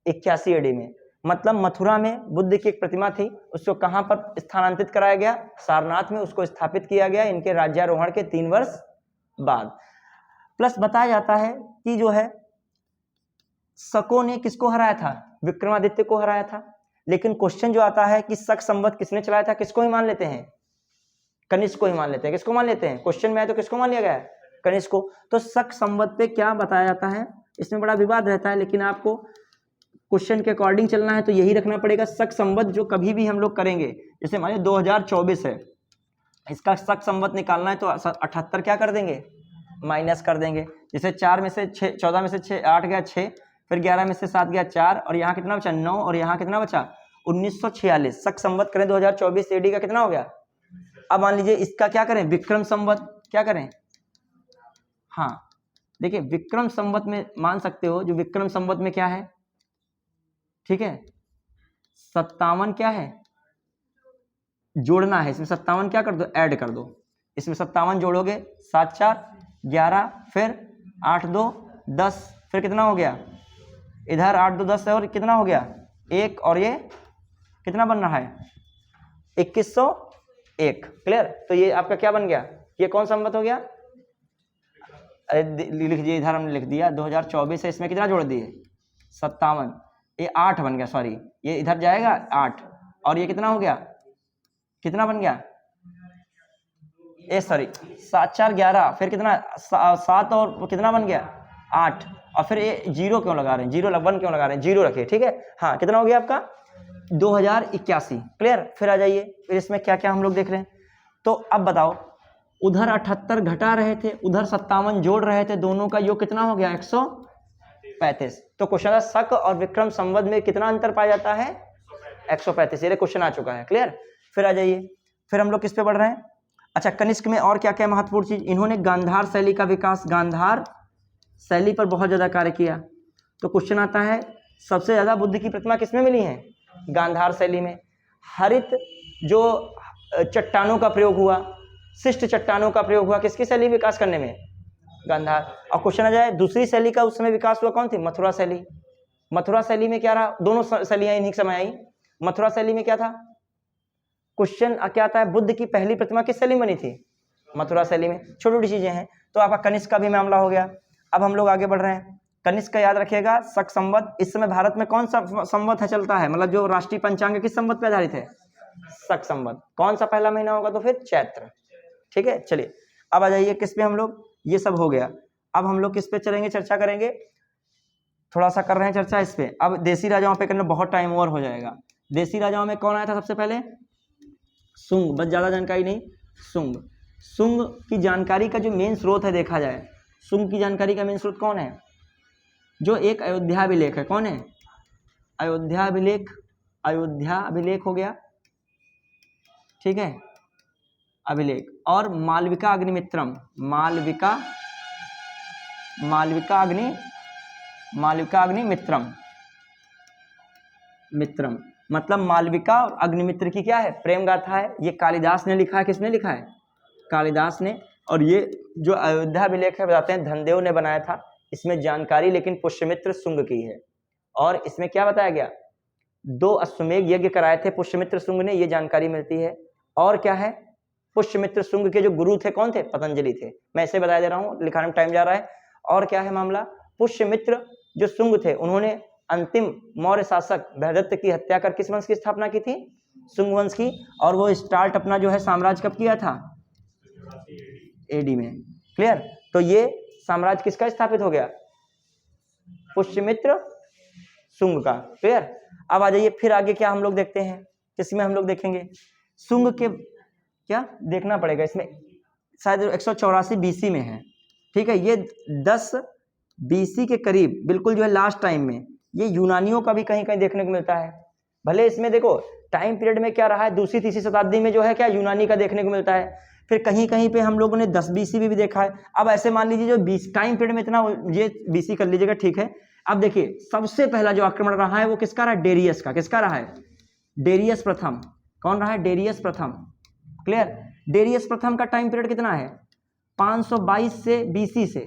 81 AD में। मतलब मथुरा में बुद्ध की एक प्रतिमा थी, उसको कहां पर स्थानांतरित कराया गया? सारनाथ में उसको स्थापित किया गया इनके राज्यारोहण के 3 वर्ष बाद। प्लस बताया जाता है कि जो है शकों ने किसको हराया था? विक्रमादित्य को हराया था। लेकिन क्वेश्चन जो आता है कि शक संवत किसने चलाया था? किसको ही मान लेते हैं? कनिष्क को ही मान लेते हैं। किसको मान लेते हैं? क्वेश्चन में आए तो किसको मान लिया गया है? कनिष्क को। तो शक संवत पे क्या बताया जाता है? इसमें बड़ा विवाद रहता है, लेकिन आपको क्वेश्चन के अकॉर्डिंग चलना है तो यही रखना पड़ेगा। शक संवत जो कभी भी हम लोग करेंगे, जैसे मान लीजिए 2024 है, इसका शक संवत निकालना है तो 78 क्या कर देंगे? माइनस कर देंगे। जैसे 4 में से 6, 14 में से 6, 8 गया 6, फिर 11 में से 7 गया 4, और यहाँ कितना बचा? 9, और यहाँ कितना बचा? 1946। शक संवत करें 2024 AD का कितना हो गया? अब मान लीजिए इसका क्या करें? विक्रम संवत क्या करें? हाँ देखिए विक्रम संवत में मान सकते हो, जो विक्रम संवत में क्या है, ठीक है, 57 क्या है? जोड़ना है इसमें। 57 क्या कर दो? ऐड कर दो। इसमें 57 जोड़ोगे, 7 4 11, फिर 8 2 10, फिर कितना हो गया? इधर 8 2 10 है, और कितना हो गया? 1, और ये कितना बन रहा है? 2101। क्लियर। तो ये आपका क्या बन गया? ये कौन संवत हो गया? अरे लिख दीजिए, इधर हमने लिख दिया 2024 है, इसमें कितना जोड़ दिए? 57, ये 8 बन गया, सॉरी ये इधर जाएगा 8, और ये कितना हो गया? कितना बन गया? सॉरी 7 4 11, फिर कितना? 7, और कितना बन गया? 8, और फिर ये 0 क्यों लगा रहे हैं? 0 1 क्यों लगा रहे हैं? 0 रखिए, ठीक है। हाँ कितना हो गया आपका? 2081। क्लियर। फिर आ जाइए, फिर इसमें क्या क्या हम लोग देख रहे हैं। तो अब बताओ, उधर 78 घटा रहे थे, उधर 57 जोड़ रहे थे, दोनों का योग कितना हो गया? 135। तो क्वेश्चन था शक और विक्रम संवत में कितना अंतर पाया जाता है? 135। ये क्वेश्चन आ चुका है। क्लियर। फिर आ जाइए, फिर हम लोग किस पे बढ़ रहे हैं? अच्छा, कनिष्क में और क्या क्या महत्वपूर्ण चीज? इन्होंने गांधार शैली का विकास, गांधार शैली पर बहुत ज्यादा कार्य किया। तो क्वेश्चन आता है सबसे ज्यादा बुद्ध की प्रतिमा किसमें मिली है? गांधार शैली में। हरित जो चट्टानों का प्रयोग हुआ, शिष्ट चट्टानों का प्रयोग हुआ, किसकी शैली विकास करने में? गांधार। और क्वेश्चन आ जाए दूसरी शैली का उस समय विकास हुआ, कौन थी? मथुरा शैली। मथुरा शैली में क्या रहा? दोनों शैलियां इन्हीं समय आई। मथुरा शैली में क्या था? क्वेश्चन क्या आता है? बुद्ध की पहली प्रतिमा किस शैली में बनी थी? मथुरा शैली में। छोटी छोटी चीजें हैं। तो आपका कनिष्क का भी मामला हो गया। अब हम लोग आगे बढ़ रहे हैं। कनिष्क का याद रखिएगा, शक संवत। इस समय भारत में कौन सा संवत है चलता है? मतलब जो राष्ट्रीय पंचांग किस संवत पे आधारित है? शक संवत। कौन सा पहला महीना होगा? तो फिर चैत्र। ठीक है, चलिए अब आ जाइए किस पे हम लोग, ये सब हो गया। अब हम लोग किस पे चलेंगे, चर्चा करेंगे, थोड़ा सा कर रहे हैं चर्चा इस पे। अब देसी राजाओं पे करना बहुत टाइम ओवर हो जाएगा। देसी राजाओं में कौन आया था सबसे पहले? शुंग। बस ज्यादा जानकारी नहीं, शुंग। शुंग की जानकारी का जो मेन स्रोत है देखा जाए, शुंग की जानकारी का मेन स्रोत कौन है? जो एक अयोध्या अभिलेख है। कौन है? अयोध्या अभिलेख। अयोध्या अभिलेख हो गया, ठीक है, अभिलेख। और मालविका अग्निमित्रम। मालविका अग्निमित्रम, मित्रम, मतलब मालविका और अग्निमित्र की क्या है, प्रेम गाथा है। ये कालिदास ने लिखा है, किसने लिखा है, कालिदास ने। और ये जो अयोध्या अभिलेख है बताते हैं धनदेव ने बनाया था। इसमें जानकारी लेकिन पुष्यमित्र शुंग की है। और इसमें क्या बताया गया, 2 अश्वमेध यज्ञ कराए थे पुष्यमित्र शुंग ने, ये जानकारी मिलती है। और क्या है, पुष्यमित्र शुंग के जो गुरु थे कौन थे, पतंजलि थे। मैं इसे बता दे रहा हूँ, लिखाने में टाइम जा रहा है। और क्या है मामला, पुष्यमित्र जो शुंग थे उन्होंने अंतिम मौर्य शासक बृहदत्त की हत्या कर किस वंश की स्थापना की थी, शुंग वंश की। और वो स्टार्ट अपना जो है साम्राज्य कब किया था, एडी में। क्लियर, तो ये साम्राज्य किसका स्थापित हो गया, पुष्यमित्र शुंग का। क्लियर, अब आ जाइए फिर आगे क्या हम लोग देखते हैं, किसमें हम लोग देखेंगे, शुंग के क्या देखना पड़ेगा, इसमें शायद 184 बीसी में है। ठीक है, ये 10 बीसी के करीब बिल्कुल जो है लास्ट टाइम में ये यूनानियों का भी कहीं कहीं देखने को मिलता है। भले इसमें देखो टाइम पीरियड में क्या रहा है, दूसरी तीसरी शताब्दी में जो है क्या यूनानी का देखने को मिलता है। फिर कहीं कहीं पे हम लोगों ने 10 बीसी भी देखा है। अब ऐसे मान लीजिए जो 20 टाइम पीरियड में इतना, ये बीसी कर लीजिएगा, ठीक है। अब देखिए सबसे पहला जो आक्रमण रहा है वो किसका रहा है, डेरियस का। किसका रहा है, डेरियस प्रथम। कौन रहा है, डेरियस प्रथम। क्लियर, डेरियस प्रथम का टाइम पीरियड कितना है, 522 से बीसी से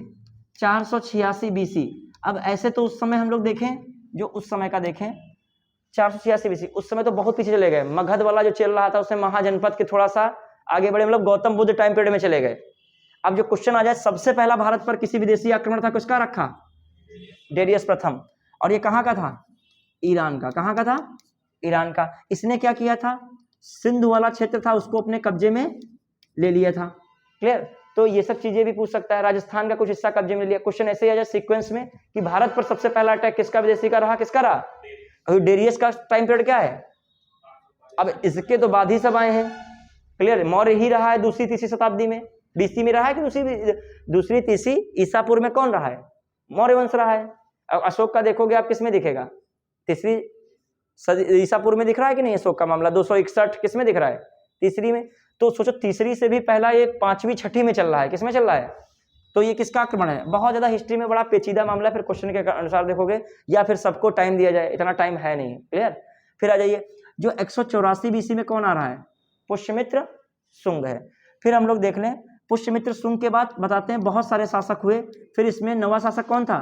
486 बीसी। अब ऐसे तो उस समय हम लोग देखें, जो उस समय का देखें 486 बीसी, उस समय तो बहुत पीछे चले गए। मगध वाला जो चल रहा था उसमें महाजनपद के थोड़ा सा आगे बढ़े, मतलब गौतम बुद्ध टाइम पीरियड में चले गए। अब जो क्वेश्चन आ जाए, सबसे पहला भारत पर किसी विदेशी आक्रमण था, किसका रखा, डेरियस प्रथम। और ये कहाँ का था, ईरान का। कहाँ का था, ईरान का। इसने क्या किया था, सिंधु वाला क्षेत्र था उसको अपने कब्जे में ले लिया था। क्लियर, तो ये सब चीजें भी पूछ सकता है। राजस्थान का कुछ हिस्सा कब्जे में लिया। क्वेश्चन ऐसे ही आ जाए सीक्वेंस में कि भारत पर सबसे पहला अटैक किसका विदेशी का रहा, किसका रहा, अभी डेरियस का टाइम पीरियड क्या है। अब इसके तो बाद ही सब आए हैं। क्लियर, मौर्य ही रहा है दूसरी तीसरी शताब्दी में, बीसी में रहा है कि दूसरी तीसरी ईसा पूर्व में कौन रहा है, मौर्य वंश रहा है। अब अशोक का देखोगे आप, किसमें दिखेगा, तीसरी ईसा पूर्व में दिख रहा है कि नहीं अशोक का मामला, 261 किसमें दिख रहा है, तीसरी में। तो सोचो तीसरी से भी पहला ये 5वीं 6ठी में चल रहा है, किसमें चल रहा है। तो ये किसका आक्रमण है, बहुत ज्यादा हिस्ट्री में बड़ा पेचीदा मामला है। फिर क्वेश्चन के अनुसार देखोगे, या फिर सबको टाइम दिया जाए, इतना टाइम है नहीं। क्लियर, फिर आ जाइए जो 184 बीसी में कौन आ रहा है, पुष्यमित्र शुंग है। फिर हम लोग देख लें, पुष्यमित्र शुंग के बाद बताते हैं बहुत सारे शासक हुए। फिर इसमें नवा शासक कौन था,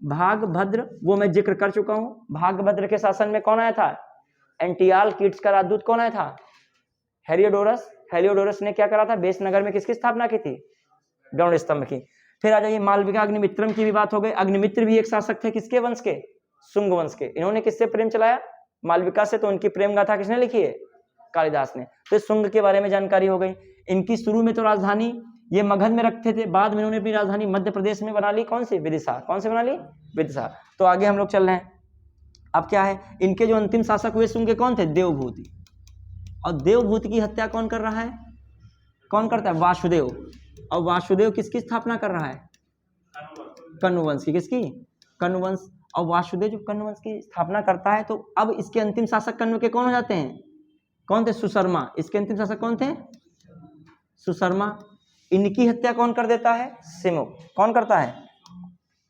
भागभद्र, वो मैं जिक्र कर चुका हूं। भागभद्र के शासन में कौन आया था, एंटियाल कीट्स का राजदूत कौन आया था, हेलियोडोरस। हेलियोडोरस ने क्या करा था, बेसनगर में किसकी स्थापना की थी, गरुड़ स्तंभ की। फिर आ जाइए मालविका अग्निमित्रम की भी बात हो गई। अग्निमित्र भी एक शासक थे, किसके वंश के, शुंग वंश के। इन्होंने किससे प्रेम चलाया, मालविका से। तो उनकी प्रेम गाथा किसने लिखी है, कालिदास ने। तो शुंग के बारे में जानकारी हो गई। इनकी शुरू में तो राजधानी ये मगध में रखते थे, बाद में इन्होंने अपनी राजधानी मध्य प्रदेश में बना ली, कौन सी, विदिशा। कौन से बना ली, विदिशा। तो आगे हम लोग चल रहे हैं। अब क्या है, इनके जो अंतिम शासक हुए शुंग के कौन थे, देवभूति। और देवभूति की हत्या कौन कर रहा है, कौन करता है, वासुदेव। और वासुदेव किसकी स्थापना कर रहा है, कण्व वंश की। किसकी, कण्व वंश। और वासुदेव जो कण्व वंश की स्थापना करता है, तो अब इसके अंतिम शासक कण्व के कौन हो जाते हैं, कौन थे, सुशर्मा। इसके अंतिम शासक कौन थे, सुशर्मा। इनकी हत्या कौन कर देता है, सिमुक। कौन करता है,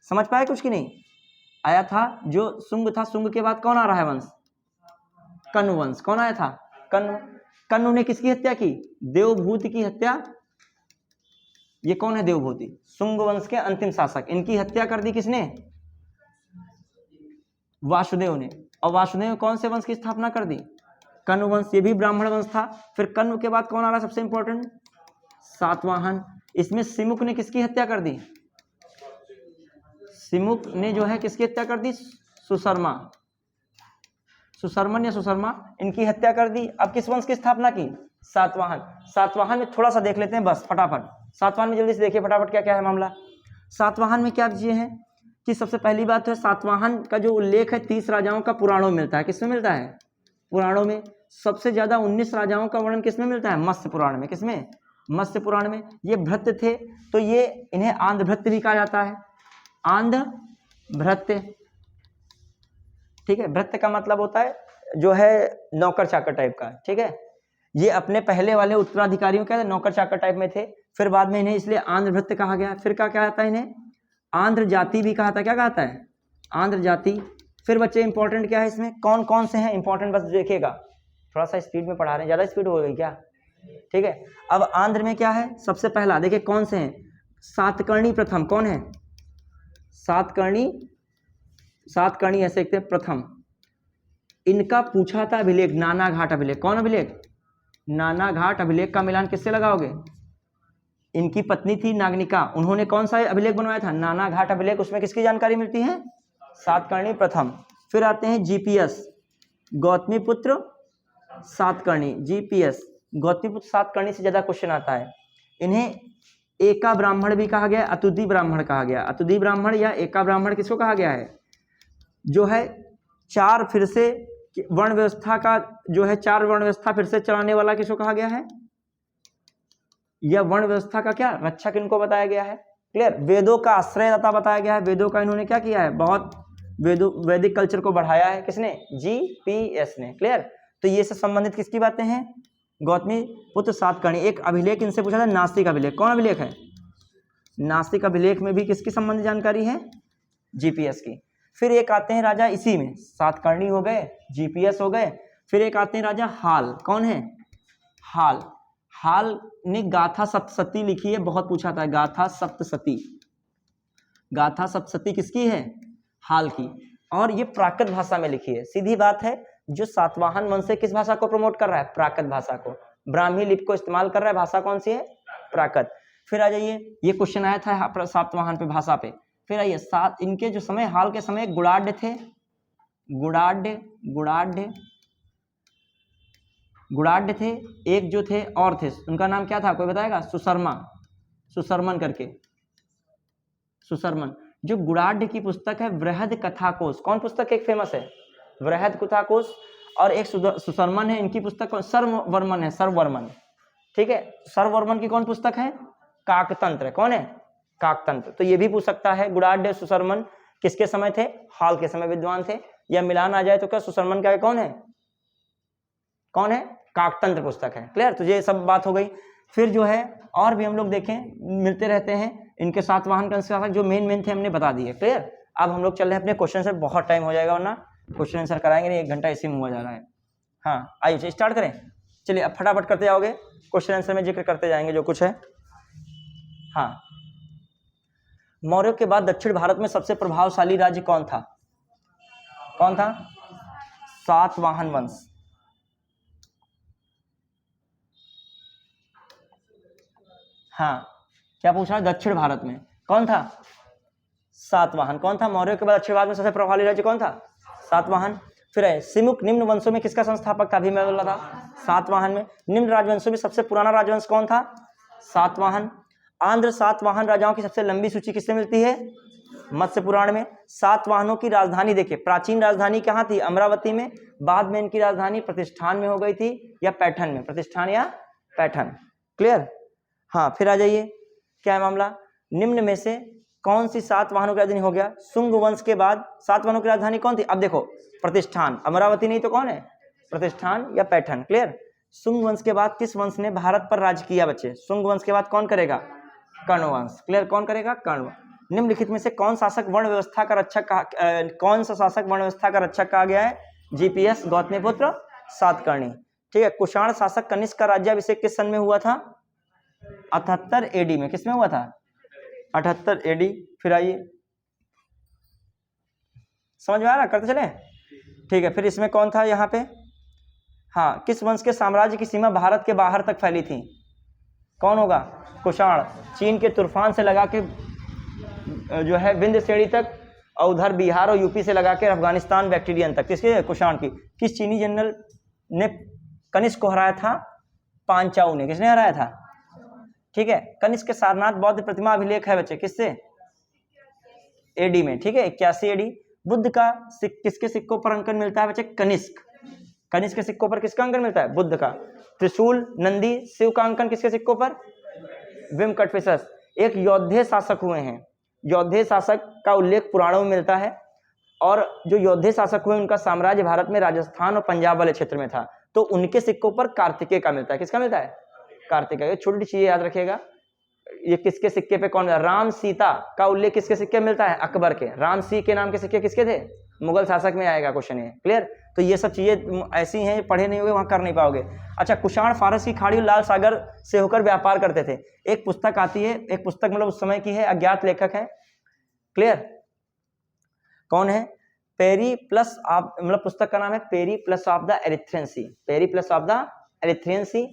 समझ पाए कुछ की नहीं, आया था जो शुंग था, शुंग के बाद कौन आ रहा है वंश, कण्व वंश। कौन आया था, कण्व। कण्व ने किसकी हत्या की, देवभूति की हत्या। ये कौन है, देवभूति, शुंग वंश के अंतिम शासक। इनकी हत्या कर दी किसने, वासुदेव ने। और वासुदेव कौन से वंश की स्थापना कर दी, कण्व वंश। ये भी ब्राह्मण वंश था। फिर कण्व के बाद कौन आ रहा है, सबसे इंपॉर्टेंट, सातवाहन। इसमें सिमुक ने किसकी हत्या कर दी, सिमुक ने जो है किसकी हत्या कर दी, सुशर्मा। सुशर्मन या सुशर्मा, इनकी हत्या कर दी। अब किस वंश की स्थापना की, सातवाहन। सातवाहन में थोड़ा सा देख लेते हैं बस फटाफट। सातवाहन में जल्दी से देखिए फटाफट क्या क्या है मामला। सातवाहन में क्या चीजें हैं कि सबसे पहली बात तो है, सातवाहन का जो उल्लेख है 30 राजाओं का पुराणों में मिलता है। किसमें मिलता है, पुराणों में। सबसे ज्यादा 19 राजाओं का वर्णन किसमें मिलता है, मत्स्य पुराण में। किसमें, मत्स्य पुराण में। ये भृत्य थे, तो ये इन्हें आंध्र भृत्य भी कहा जाता है, आंध्र भृत्य। ठीक है, भृत्य का मतलब होता है जो है नौकर चाकर टाइप का। ठीक है, ये अपने पहले वाले उत्तराधिकारियों के नौकर चाकर टाइप में थे। फिर बाद में इन्हें इसलिए आंध्र भृत्य कहा गया। फिर क्या कहता है, इन्हें आंध्र जाति भी कहा था। क्या कहता है, आंध्र जाति। फिर बच्चे इंपॉर्टेंट क्या है इसमें, कौन कौन से हैं इंपॉर्टेंट, बस देखिएगा, थोड़ा सा स्पीड में पढ़ा रहे हैं, ज़्यादा स्पीड हो गई क्या, ठीक है। अब आंध्र में क्या है, सबसे पहला देखिए कौन से हैं, सातकर्णी प्रथम, कौन है, सातकर्णी ऐसे लिखते हैं प्रथम। इनका पूछा था अभिलेख, नाना घाट अभिलेख, कौन अभिलेख, नाना घाट अभिलेख का मिलान किससे लगाओगे, इनकी पत्नी थी नागनिका, उन्होंने कौन सा अभिलेख बनवाया था, नाना घाट अभिलेख, उसमें किसकी जानकारी मिलती है, सातकर्णी प्रथम। फिर आते हैं जीपीएस, गौतमीपुत्र सातकर्णी, जीपीएस गौतमीपुत्र सातकर्णी से ज्यादा क्वेश्चन आता है। इन्हें एका ब्राह्मण भी कहा गया, अतुदी ब्राह्मण कहा गया, अतुदी ब्राह्मण या एका ब्राह्मण किसको कहा गया है, जो है चार फिर से वर्ण व्यवस्था का, जो है चार वर्ण व्यवस्था फिर से चलाने वाला किसको कहा गया है, यह वर्ण व्यवस्था का क्या रक्षक इनको बताया गया है, क्लियर। वेदों का आश्रयदाता बताया गया है, वेदों का इन्होंने क्या किया है, बहुत वैदिक कल्चर को बढ़ाया है, किसने, जीपीएस ने, क्लियर। तो ये से संबंधित किसकी बातें हैं, गौतमी पुत्र सातकर्णी। एक अभिलेख इनसे पूछा था, नास्तिक अभिलेख, कौन अभिलेख है, नास्तिक अभिलेख में भी किसकी संबंधित जानकारी है, जीपीएस की। फिर एक आते हैं राजा, इसी में सातकर्णी हो गए, जीपीएस हो गए, फिर एक आते हैं राजा हाल, कौन है, हाल ने गाथा सप्तशती लिखी है, बहुत पूछा था, गाथा सप्तशती, गाथा सप्तशती किसकी है, हाल की, और ये प्राकृत भाषा में लिखी है। सीधी बात है, जो सातवाहन वंश से किस भाषा को प्रमोट कर रहा है, प्राकृत भाषा को, ब्राह्मी लिपि को इस्तेमाल कर रहा है, भाषा कौन सी है, प्राकृत। फिर आ जाइए, ये क्वेश्चन आया था सातवाहन पे, भाषा पे। फिर आइए इनके जो समय, हाल के समय गुणाढ़ थे, गुणाढ़ थे, एक जो थे और थे, उनका नाम क्या था, कोई बताएगा, सुशर्मन करके, सुशर्मन। जो गुणाढ़ की पुस्तक है वृहद कथाकोश, कौन पुस्तक एक फेमस है, वृहद कथाकोश, और एक सुशर्मन है, इनकी पुस्तक सर्ववर्मन है, सर्ववर्मन, ठीक है। सर्ववर्मन की कौन पुस्तक है, काकतंत्र, कौन है, काकतंत्र। तो ये भी पूछ सकता है, गुणाढ़ सुशर्मन किसके समय थे, हाल के समय विद्वान थे, या मिलान आ जाए तो क्या सुशर्मन का कौन है, काकतंत्र पुस्तक है, क्लियर। तो ये सब बात हो गई। फिर जो है और भी हम लोग देखें, मिलते रहते हैं, इनके सातवाहन का जो मेन थे हमने बता दिए, क्लियर। अब हम लोग चल रहे हैं अपने क्वेश्चन से, बहुत टाइम हो जाएगा वरना क्वेश्चन आंसर कराएंगे नहीं, 1 घंटा इसी में हुआ जा रहा है। हाँ आइए स्टार्ट करें, चलिए अब फटाफट करते जाओगे, क्वेश्चन आंसर में जिक्र करते जाएंगे जो कुछ है। हाँ, मौर्यों के बाद दक्षिण भारत में सबसे प्रभावशाली राज्य कौन था, सातवाहन वंश। हाँ, क्या पूछा है, दक्षिण भारत में कौन था, सातवाहन। कौन था, मौर्यों के बाद दक्षिण भारत में सबसे प्रभावशाली राज्य कौन था, सातवाहन। फिर है सिमुक निम्न वंशों में किसका संस्थापक था, अभी मैं बोला था, सातवाहन में। निम्न राजवंशों में सबसे पुराना राजवंश कौन था, सातवाहन। आंध्र सातवाहन राजाओं की सबसे लंबी सूची किससे मिलती है, मत्स्य पुराण में। सातवाहनों की राजधानी देखिए, प्राचीन राजधानी कहाँ थी, अमरावती में, बाद में इनकी राजधानी प्रतिष्ठान में हो गई थी, या पैठन में, प्रतिष्ठान या पैठन, क्लियर। हाँ, फिर आ जाइए, क्या है मामला, निम्न में से कौन सी सातवाहनों की राजधानी हो गया, शुंग वंश के बाद सातवाहनों की राजधानी कौन थी, अब देखो प्रतिष्ठान, अमरावती नहीं तो कौन है, प्रतिष्ठान या पैठन, क्लियर। शुंग वंश के बाद किस वंश ने भारत पर राज किया बच्चे, शुंग वंश के बाद कौन करेगा, कर्ण वंश, क्लियर, कौन करेगा, कर्ण। निम्नलिखित में से कौन शासक वर्ण व्यवस्था का रक्षक कौन सा शासक वर्ण व्यवस्था का रक्षक कहा गया है, जीपीएस गौतमीपुत्र सातकर्णी, ठीक है। कुषाण शासक कनिष्क का राज्याभिषेक किस सन में हुआ था, 78 एडी में, किसमें हुआ था, 78 एडी। फिर आइए, समझ में आ रहा, करते चले, ठीक है। फिर इसमें कौन था यहाँ पे, हाँ, किस वंश के साम्राज्य की सीमा भारत के बाहर तक फैली थी, कौन होगा, कुषाण। चीन के तूफान से लगा के जो है विंध्य श्रेणी तक, और उधर बिहार और यूपी से लगा के अफगानिस्तान बैक्टीरियन तक, किसके, कुषाण की। किस चीनी जनरल ने कनिष्क को हराया था, पांचाऊ ने, किसने हराया था, ठीक है। कनिष्क के सारनाथ बौद्ध प्रतिमा अभिलेख है बच्चे, किससे, एडी में, ठीक है, 81 एडी। बुद्ध का किसके सिक्कों पर अंकन मिलता है बच्चे, कनिष्क के सिक्कों पर किसका अंकन मिलता है, बुद्ध का। त्रिशूल, नंदी, शिव का अंकन किसके सिक्कों पर, विमकटफिसस। एक योद्धे शासक हुए हैं, योद्धे शासक का उल्लेख पुराणों में मिलता है, और जो योद्धे शासक हुए उनका साम्राज्य भारत में राजस्थान और पंजाब वाले क्षेत्र में था, तो उनके सिक्कों पर कार्तिकेय का मिलता है, किसका मिलता है, कार्तिकेय। छोटी चीज याद रखिएगा, ये किसके सिक्के पे कौन, राम सीता का उल्लेख किसके सिक्के में मिलता है, अकबर के। राम सी के नाम के सिक्के किसके थे, मुगल शासक में आएगा क्वेश्चन ये, क्लियर। तो ये सब चीजें ऐसी हैं, पढ़े नहीं होगे वहां कर नहीं पाओगे। अच्छा, कुषाण फारस की खाड़ी लाल सागर से होकर व्यापार करते थे। एक पुस्तक आती है, एक पुस्तक मतलब उस समय की है, अज्ञात लेखक है, क्लियर। कौन है? पेरीप्लस ऑफ, मतलब पुस्तक का नाम है Periplus of the Erythraean Sea, Periplus of the Erythraean Sea.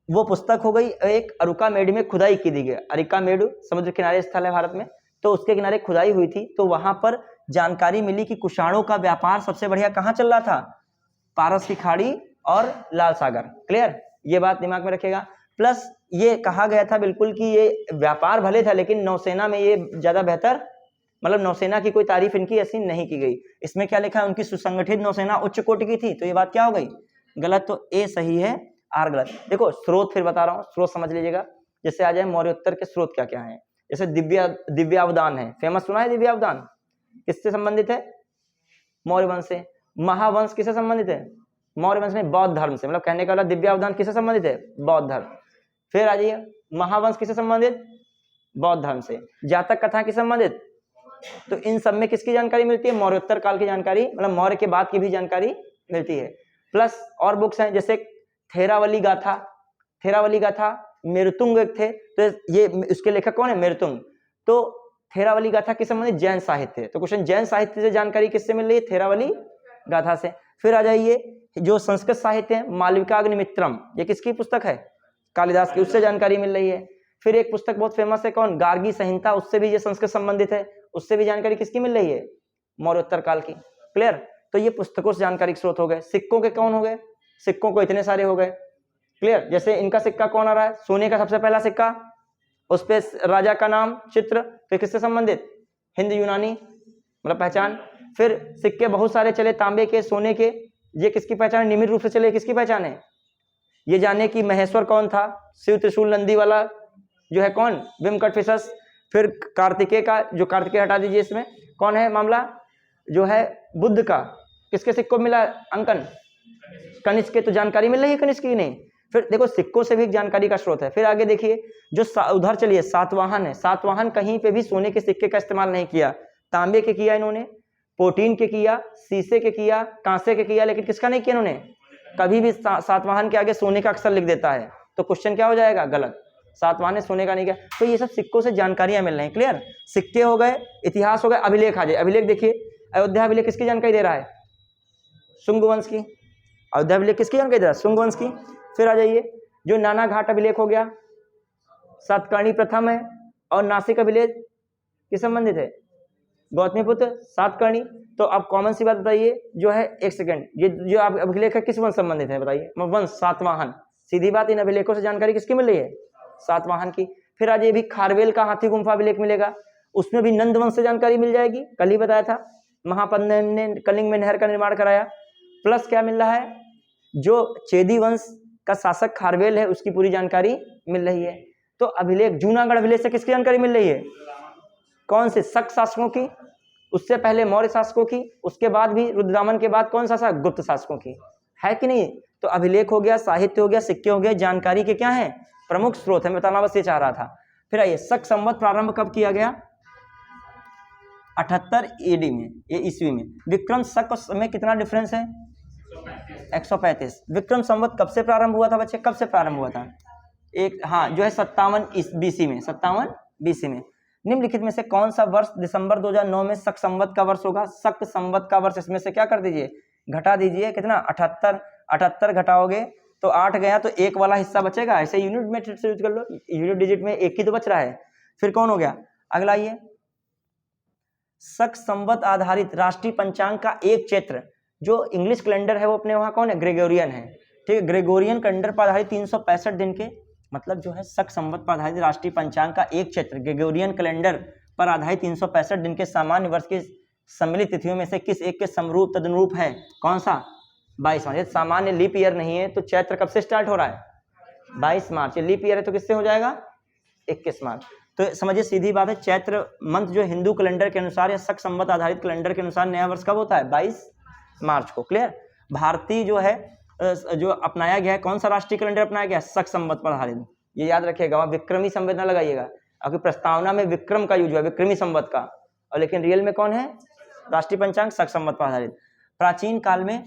वो पुस्तक हो गई एक अरुका मेड में खुदाई की दी गई। अरिका मेड समुद्र किनारे स्थल है भारत में, तो उसके किनारे खुदाई हुई थी, तो वहां पर जानकारी मिली कि कुषाणों का व्यापार सबसे बढ़िया कहाँ चल रहा था? पारस की खाड़ी और लाल सागर, क्लियर। ये बात दिमाग में रखेगा। प्लस ये कहा गया था बिल्कुल कि ये व्यापार भले था लेकिन नौसेना में ये ज्यादा बेहतर, मतलब नौसेना की कोई तारीफ इनकी ऐसी नहीं की गई। इसमें क्या लिखा है? उनकी सुसंगठित नौसेना उच्च कोटि की थी, तो ये बात क्या हो गई? गलत। तो ए सही है, आर गलत। देखो स्रोत फिर बता रहा हूँ, स्रोत समझ लीजिएगा। जैसे आ जाए मौर्योत्तर के स्रोत क्या क्या है। जैसे दिव्यावदान है, फेमस सुना है दिव्यावदान? किससे संबंधित है? मौर्य वंश से। महावंश किससे संबंधित है? मौर्य वंश में बौद्ध धर्म से, मतलब कहने का मतलब दिव्यावदान किससे संबंधित है? बौद्ध धर्म। फिर आ जाइए, महावंश किससे संबंधित? बौद्ध धर्म से। जातक कथा किससे संबंधित? तो इन सब में किसकी जानकारी मिलती है? मौर्योत्तर काल की जानकारी, मतलब मौर्य के बाद की भी जानकारी मिलती है। प्लस और बुक्स हैं, जैसे थेरावली गाथा, थेरावली गाथा मेरुतुंग एक थे, तो ये उसके लेखक कौन है? मेरुतुंग। तो थेरावली गाथा किस संबंधित? जैन साहित्य। तो क्वेश्चन जैन साहित्य से जानकारी किससे मिल रही है? थेरावली गाथा से। फिर आ जाइए जो संस्कृत साहित्य है, मालविकाग्निमित्रम, ये किसकी पुस्तक है? कालिदास की, उससे जानकारी मिल रही है। फिर एक पुस्तक बहुत फेमस है, कौन? गार्गी संहिता, उससे भी ये संस्कृत संबंधित है, उससे भी जानकारी किसकी मिल रही है? मौर्योत्तर काल की, क्लियर। तो ये पुस्तकों से जानकारी के स्रोत हो गए। सिक्कों के कौन हो गए? सिक्कों को इतने सारे हो गए, क्लियर। जैसे इनका सिक्का कौन आ रहा है? सोने का सबसे पहला सिक्का, उस पे राजा का नाम, चित्र, तो किससे संबंधित? हिंद यूनानी, मतलब पहचान। फिर सिक्के बहुत सारे चले, तांबे के, सोने के, ये किसकी पहचान? नियमित रूप से चले, किसकी पहचान है? ये जाने कि महेश्वर कौन था? शिव त्रिशूल नंदी वाला जो है कौन? विमकटफिशस। फिर कार्तिकेय का, जो कार्तिकेय हटा दीजिए, इसमें कौन है मामला? जो है बुद्ध का, किसके सिक्कों मिला अंकन? कनिष्क के। तो जानकारी मिल रही है कनिष्क की? नहीं। फिर देखो सिक्कों से भी जानकारी का स्रोत है। फिर आगे देखिए, जो उधर चलिए सातवाहन है, सातवाहन कहीं पे भी सोने के सिक्के का इस्तेमाल नहीं किया, तांबे के किया इन्होंने, पोटीन के किया, शीशे के किया, कांसे के किया, लेकिन किसका नहीं किया इन्होंने? कभी भी सातवाहन के आगे सोने का अक्षर लिख देता है, तो क्वेश्चन क्या हो जाएगा? गलत। सातवाहन ने सोने का नहीं किया। तो ये सब सिक्कों से जानकारियां मिल रही हैं, क्लियर। सिक्के हो गए, इतिहास हो गए, अभिलेख आ जाए। अभिलेख देखिए, अयोध्या अभिलेख किसकी जानकारी दे रहा है? शुंग वंश की। अयोध्या अभिलेख किसकी जानकारी दे रहा है? शुंग वंश की। फिर आ जाइए, जो नाना घाट अभिलेख हो गया, सातकर्णी प्रथम है, और नासिक अभिलेख किस संबंधित है? गौतमीपुत्र सातकर्णी। तो अब कॉमन सी बात बताइए, जो है एक सेकंड, ये जो आप अभिलेख है किस वंश संबंधित है बताइए? वंश सातवाहन। सीधी बात, इन अभिलेखों से जानकारी किसकी मिल रही है? सातवाहन की। फिर आज ये भी खारवेल का हाथी गुम्फा अभिलेख मिलेगा, उसमें भी नंद वंश से जानकारी मिल जाएगी, कल ही बताया था। महापद्म ने कलिंग में नहर का निर्माण कराया। प्लस क्या मिल रहा है? जो चेदी वंश का शासक खारवेल है, उसकी पूरी जानकारी मिल रही है। तो अभिलेख, जूनागढ़ अभिलेख से किसकी जानकारी मिल रही है? कौन से? शक शासकों की, उससे पहले मौर्य शासकों की, उसके बाद भी रुद्रदामन के बाद कौन सा शासक? गुप्त शासकों की, है कि नहीं? तो अभिलेख हो गया, साहित्य हो गया, सिक्के हो गए, जानकारी के क्या है? प्रमुख स्रोत है। मैं बताना बस ये चाह रहा था। फिर आइए, शक संवत प्रारंभ कब किया गया? 78 AD में, ये ईस्वी में। विक्रम शक में कितना डिफरेंस है? 135। विक्रम संवत कब से प्रारंभ हुआ था बच्चे? कब से प्रारंभ हुआ था? एक, हाँ, जो है 57 BC में, 57 BC में। निम्नलिखित में से कौन सा वर्ष दिसंबर 2009 में शक संवत का वर्ष होगा? शक संवत का वर्ष, इसमें से क्या कर दीजिए? घटा दीजिए। कितना? 78। 78 घटाओगे तो 8 गया, तो एक वाला हिस्सा बचेगा। ऐसे यूनिट में यूज कर लो, यूनिट डिजिट में एक ही तो बच रहा है। फिर कौन हो गया अगला? ये शक संवत आधारित राष्ट्रीय पंचांग का एक क्षेत्र, जो इंग्लिश कैलेंडर है वो अपने वहाँ कौन है? ग्रेगोरियन है, ठीक है। ग्रेगोरियन कैलेंडर पर आधारित 365 दिन के, मतलब जो है शक संवत पर आधारित राष्ट्रीय पंचांग का एक क्षेत्र, ग्रेगोरियन कैलेंडर पर आधारित 365 दिन के सामान्य वर्ष की सम्मिलित तिथियों में से किस एक के समरूप तदनुरूप है? कौन सा? 22 मार्च। सामान्य लीप ईयर नहीं है, तो चैत्र कब से स्टार्ट हो रहा है? 22 मार्च। लीप ईयर है तो किससे हो जाएगा? 21 मार्च। तो समझिए सीधी बात है, चैत्र मंथ जो हिंदू कैलेंडर के अनुसार या शक संवत आधारित कैलेंडर के अनुसार नया वर्ष कब होता है? 22 मार्च को, क्लियर। भारतीय जो है जो अपनाया गया है, कौन सा राष्ट्रीय कैलेंडर अपनाया गया? शक संवत पर आधारित। ये याद रखिएगा, वहाँ विक्रमी संवत ना लगाइएगा, आपकी प्रस्तावना में विक्रम का यूज हुआ, विक्रमी संवत का, और लेकिन रियल में कौन है? राष्ट्रीय पंचांग शक संवत पर आधारित। प्राचीन काल में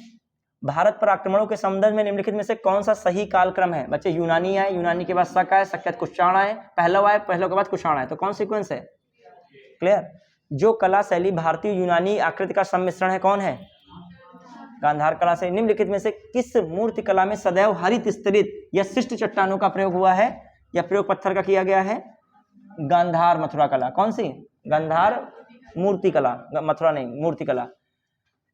भारत पर आक्रमणों के संदर्भ में निम्नलिखित में से कौन सा सही कालक्रम है? बच्चे यूनानी आए, यूनानी के बाद शक आए, शक के बाद कुषाण आए, पहलव आए, पहलव के बाद कुषाण आए, तो कौन सीक्वेंस है? क्लियर। जो कला शैली भारतीय यूनानी आकृति का सम्मिश्रण है कौन है? गांधार कला से। निम्नलिखित में से किस मूर्ति कला में सदैव हरित स्तरित या शिष्ट चट्टानों का प्रयोग हुआ है या प्रयोग पत्थर का किया गया है? गांधार मथुरा कला। कौन सी? गांधार मूर्ति कला, मथुरा नहीं, मूर्ति कला।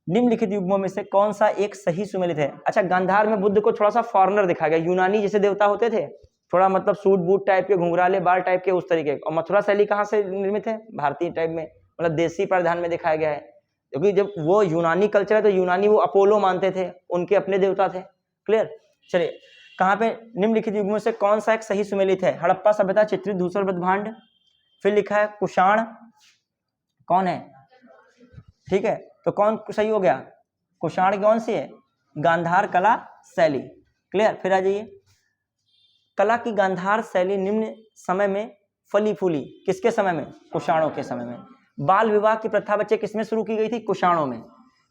निम्नलिखित युग्मों में से कौन सा एक सही सुमेलित है? अच्छा, गांधार में बुद्ध को थोड़ा सा फॉरेनर दिखा गया, यूनानी जैसे देवता होते थे, थोड़ा मतलब सूट बूट टाइप के, घुंघराले बाल टाइप के, उस तरीके। और मथुरा शैली कहाँ से निर्मित है? भारतीय टाइप में, मतलब देसी परिधान में दिखाया गया है, क्योंकि जब वो यूनानी कल्चर है तो यूनानी वो अपोलो मानते थे, उनके अपने देवता थे। क्लियर। चलिए, कहाँ पे निम्नलिखित युग्मों से कौन सा एक सही सुमेलित है? हड़प्पा सभ्यता, चित्रित धूसर भांड, फिर लिखा है कुषाण, कौन है? ठीक है, तो कौन सही हो गया? कुषाण कौन सी है? गांधार कला शैली। क्लियर। फिर आ जाइए, कला की गांधार शैली निम्न समय में फली फूली, किसके समय में? कुषाणों के समय में। बाल विवाह की प्रथा बच्चे किसमें शुरू की गई थी? कुषाणों में।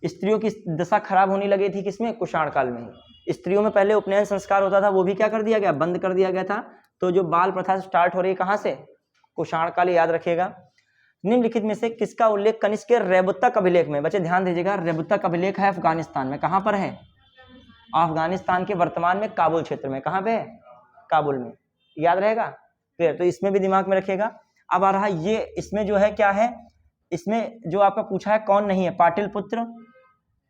स्त्रियों की दशा खराब होने लगी थी किसमें? कुषाण काल में। स्त्रियों में पहले उपनयन संस्कार होता था, वो भी क्या कर दिया गया? बंद कर दिया गया था। तो जो बाल प्रथा स्टार्ट हो रही है कहाँ से? कुषाण काल, याद रखिएगा। निम्नलिखित में से किसका उल्लेख कनिष्क के रेबुतक अभिलेख में? बच्चे ध्यान दीजिएगा, रेबुतक अभिलेख है अफगानिस्तान में। कहाँ पर है? अफगानिस्तान के वर्तमान में काबुल क्षेत्र में। कहाँ पे है? काबुल में। याद रहेगा? क्लियर। तो इसमें भी दिमाग में रखिएगा। अब आ रहा ये, इसमें जो है क्या है, इसमें जो आपका पूछा है कौन नहीं है? पाटिलपुत्र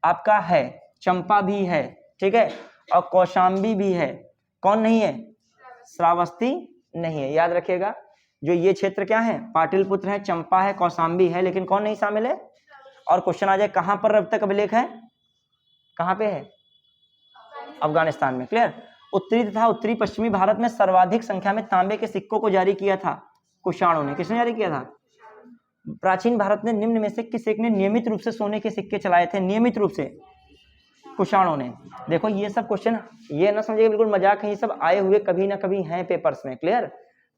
आपका है, चंपा भी है, ठीक है, और कौशाम्बी भी है। कौन नहीं है? श्रावस्ती नहीं है। याद रखिएगा, जो ये क्षेत्र क्या है? पाटिलपुत्र है, चंपा है, कौशाम्बी है, लेकिन कौन नहीं शामिल है? और क्वेश्चन आ जाए कहां पर रेबुतक अभिलेख है? कहां पे है? अफगानिस्तान में। क्लियर। उत्तरी तथा उत्तरी पश्चिमी भारत में सर्वाधिक संख्या में तांबे के सिक्कों को जारी किया था कुषाणों ने। किसने जारी किया था? प्राचीन भारत में निम्न में से किस एक ने नियमित रूप से सोने के सिक्के चलाए थे? नियमित रूप से कुषाणों ने। देखो ये सब क्वेश्चन, ये ना समझिए बिल्कुल मजाक है, ये सब आए हुए कभी ना कभी हैं पेपर्स में। क्लियर।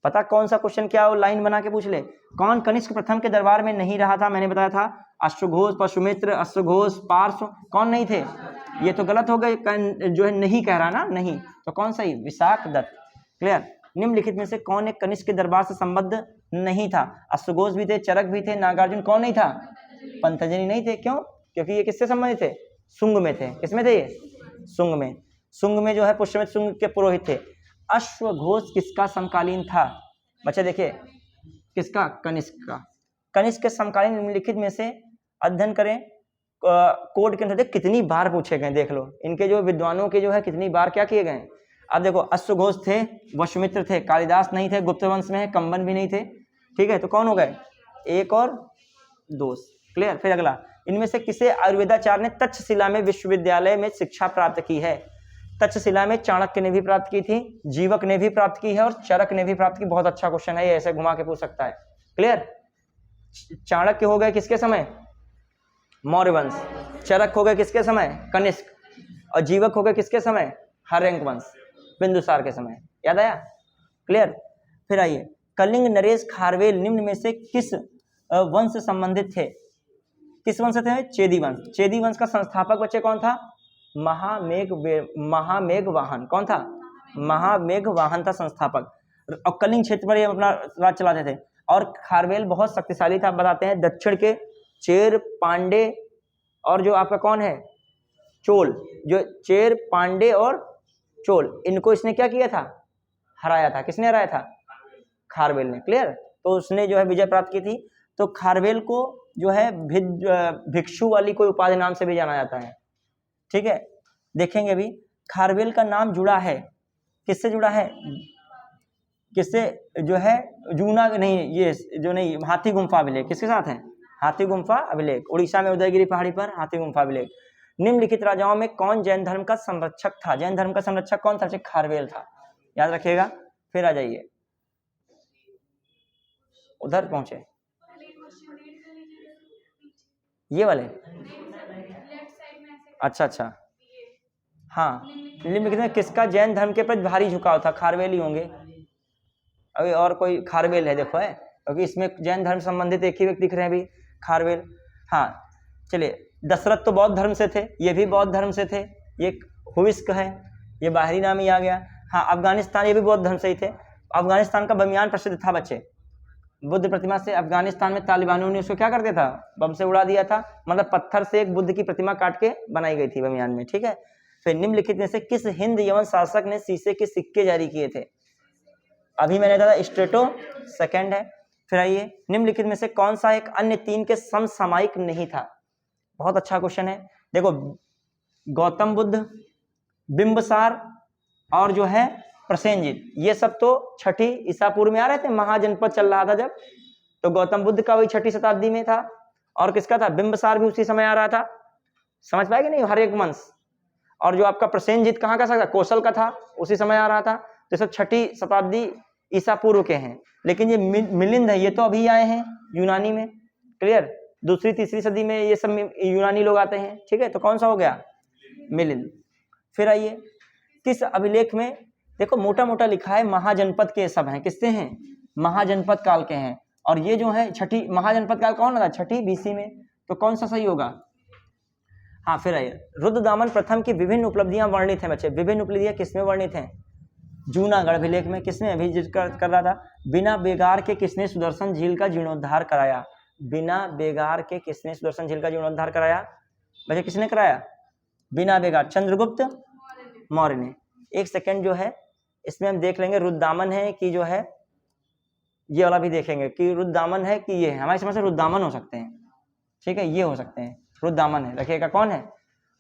पता कौन सा क्वेश्चन क्या हो, लाइन बना के पूछ ले। कौन कनिष्क प्रथम के दरबार में नहीं रहा था? मैंने बताया था, अश्वघोष, पशुमित्र, अश्वघोष, पार्श्व, कौन नहीं थे? ये तो गलत हो गए, जो है नहीं कह रहा ना, नहीं, तो कौन सही? विशाख दत्त। क्लियर। निम्नलिखित में से कौन एक कनिष्क के दरबार से संबद्ध नहीं था? अश्वघोष भी थे, चरक भी थे, नागार्जुन, कौन नहीं था? पंतजलि नहीं थे। क्यों? क्योंकि ये किससे संबंधित थे? शुंग में थे। किसमें थे ये? शुंग में। शुंग में जो है पुष्यमित्र शुंग के पुरोहित थे। अश्वघोष किसका समकालीन था? बच्चे देखिए, किसका? कनिष्क का। कनिष्क के समकालीन निम्नलिखित में से अध्ययन करें। कोड के अनुसार कितनी बार पूछे गए देख लो, इनके जो विद्वानों के जो है कितनी बार क्या किए गए। अब देखो, अश्वघोष थे, वसुमित्र थे, कालिदास नहीं थे, गुप्त वंश में है, कंबन भी नहीं थे, ठीक है, तो कौन हो गए? एक और दो। क्लियर। फिर अगला, इनमें से किसे आयुर्वेदाचार्य ने तक्षशिला में विश्वविद्यालय में शिक्षा प्राप्त की है? तक्षशिला में चाणक्य ने भी प्राप्त की थी, जीवक ने भी प्राप्त की है, और चरक ने भी प्राप्त की। बहुत अच्छा क्वेश्चन है ये, ऐसे घुमा के पूछ सकता है। क्लियर। चाणक्य हो गए किसके समय? मौर्य वंश। चरक हो गए किसके समय? कनिष्क। और जीवक हो गए किसके समय? हर्यंक वंश, बिंदुसार के समय। याद आया? क्लियर। फिर आइए, कलिंग नरेश खारवेल निम्न में से किस वंश से संबंधित थे? किस वंश से थे? चेदी वंश। चेदी वंश का संस्थापक बच्चे कौन था? महामेघवाहन। कौन था? महामेघवाहन था संस्थापक। और कलिंग क्षेत्र पर ये अपना राज चलाते थे। और खारवेल बहुत शक्तिशाली था, बताते हैं। दक्षिण के चेर, पांडे और जो आपका कौन है? चोल। जो चेर, पांडे और चोल, इनको इसने क्या किया था? हराया था। किसने हराया था? खारवेल ने। क्लियर। तो उसने जो है विजय प्राप्त की थी। तो खारवेल को जो है भिक्षु वाली कोई उपाधि नाम से भी जाना जाता है, ठीक है। देखेंगे अभी, खारवेल का नाम जुड़ा है, किससे जुड़ा है? किससे? जो है जूना नहीं, ये जो नहीं, हाथी गुम्फा अभिलेख। किसके साथ है? हाथी गुम्फा अभिलेख। उड़ीसा में उदयगिरी पहाड़ी पर हाथी गुम्फा अभिलेख। निम्नलिखित राजाओं में कौन जैन धर्म का संरक्षक था? जैन धर्म का संरक्षक कौन था? खारवेल था। याद रखिएगा। फिर आ जाइए, उधर पहुंचे, ये वाले। अच्छा, हाँ। निम्नलिखित में किसका जैन धर्म के प्रति भारी झुकाव था? खारवेल ही होंगे। अभी और कोई खारवेल है देखो है, क्योंकि इसमें जैन धर्म संबंधित एक ही व्यक्ति दिख रहे हैं अभी, खारवेल। हाँ, चलिए, दशरथ तो बौद्ध धर्म से थे, ये भी बौद्ध धर्म से थे, ये हुइस्क है, ये बाहरी नाम ही आ गया। हाँ, अफगानिस्तान, ये भी बौद्ध धर्म से ही थे। अफगानिस्तान का बमियान प्रसिद्ध था बच्चे, बुद्ध प्रतिमा से। अफगानिस्तान में तालिबानों ने उसको क्या कर दिया था, बम से उड़ा दिया था, मतलब पत्थर से एक बुद्ध की प्रतिमा काट के बनाई गई थी बमियान में, ठीक है। फिर निम्नलिखित में से किस हिंद यवन शासक ने शीशे के सिक्के जारी किए थे? अभी मैंने कहा स्ट्रेटो सेकंड है। फिर आइए, निम्नलिखित में से कौन सा एक अन्य तीन के समसामयिक नहीं था? बहुत अच्छा क्वेश्चन है। देखो, गौतम बुद्ध, बिंबसार और जो है प्रसेनजीत, ये सब तो छठी ईसा पूर्व में आ रहे थे, महाजनपद चल रहा था जब, तो गौतम बुद्ध का वही छठी शताब्दी में था, और किसका था, बिंबसार भी उसी समय आ रहा था। समझ पाएगा नहीं, हर एक वंश। और जो आपका प्रसेनजीत कहाँ का था, कौशल का था, उसी समय आ रहा था। तो सब छठी शताब्दी ईसा पूर्व के हैं। लेकिन ये मिलिंद है, ये तो अभी आए हैं यूनानी में, क्लियर, दूसरी तीसरी सदी में ये सब यूनानी लोग आते हैं, ठीक है। तो कौन सा हो गया, मिलिंद। फिर आइए, किस अभिलेख में, देखो मोटा मोटा लिखा है महाजनपद के सब हैं, किससे हैं, महाजनपद काल के हैं। और ये जो है छठी महाजनपद काल कौन था, छठी बीसी में, तो कौन सा सही होगा? हाँ, फिर आइए, रुद्रदामन प्रथम की विभिन्न उपलब्धियां वर्णित हैं बच्चे। विभिन्न उपलब्धियां किसमें वर्णित हैं? जूनागढ़ अभिलेख में। किसने अभी जिक्र कर रहा था, बिना बेगार के किसने सुदर्शन झील का जीर्णोद्धार कराया? बिना बेगार के किसने सुदर्शन झील का जीर्णोद्धार कराया? बच्चे किसने कराया? बिना बेगार, चंद्रगुप्त मौर्य ने। एक सेकंड जो है इसमें हम देख लेंगे रुद्रदामन है कि जो है, ये वाला भी देखेंगे कि रुद्रदामन है कि ये है। हमारी समझ से रुद्रदामन हो सकते हैं, ठीक है, ये हो सकते हैं, रुद्रदामन है। रखिएगा कौन है,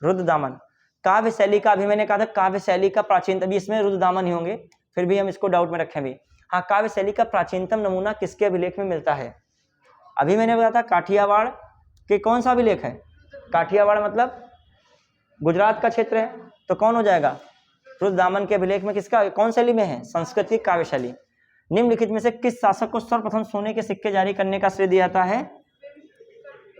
रुद्रदामन। काव्य शैली का, अभी मैंने कहा था काव्य शैली का प्राचीन, अभी इसमें रुद्रदामन ही होंगे, फिर भी हम इसको डाउट में रखें भी। हाँ, काव्य शैली का प्राचीनतम नमूना किसके अभिलेख में मिलता है? अभी मैंने बताया था काठियावाड़ के, कौन सा अभिलेख है? काठियावाड़ मतलब गुजरात का क्षेत्र है, तो कौन हो जाएगा, रुद्रदामन के अभिलेख में। किसका, कौन शैली में है? संस्कृत की काव्य शैली। निम्नलिखित में से किस शासक को सर्वप्रथम सोने के सिक्के जारी करने का श्रेय दिया जाता है?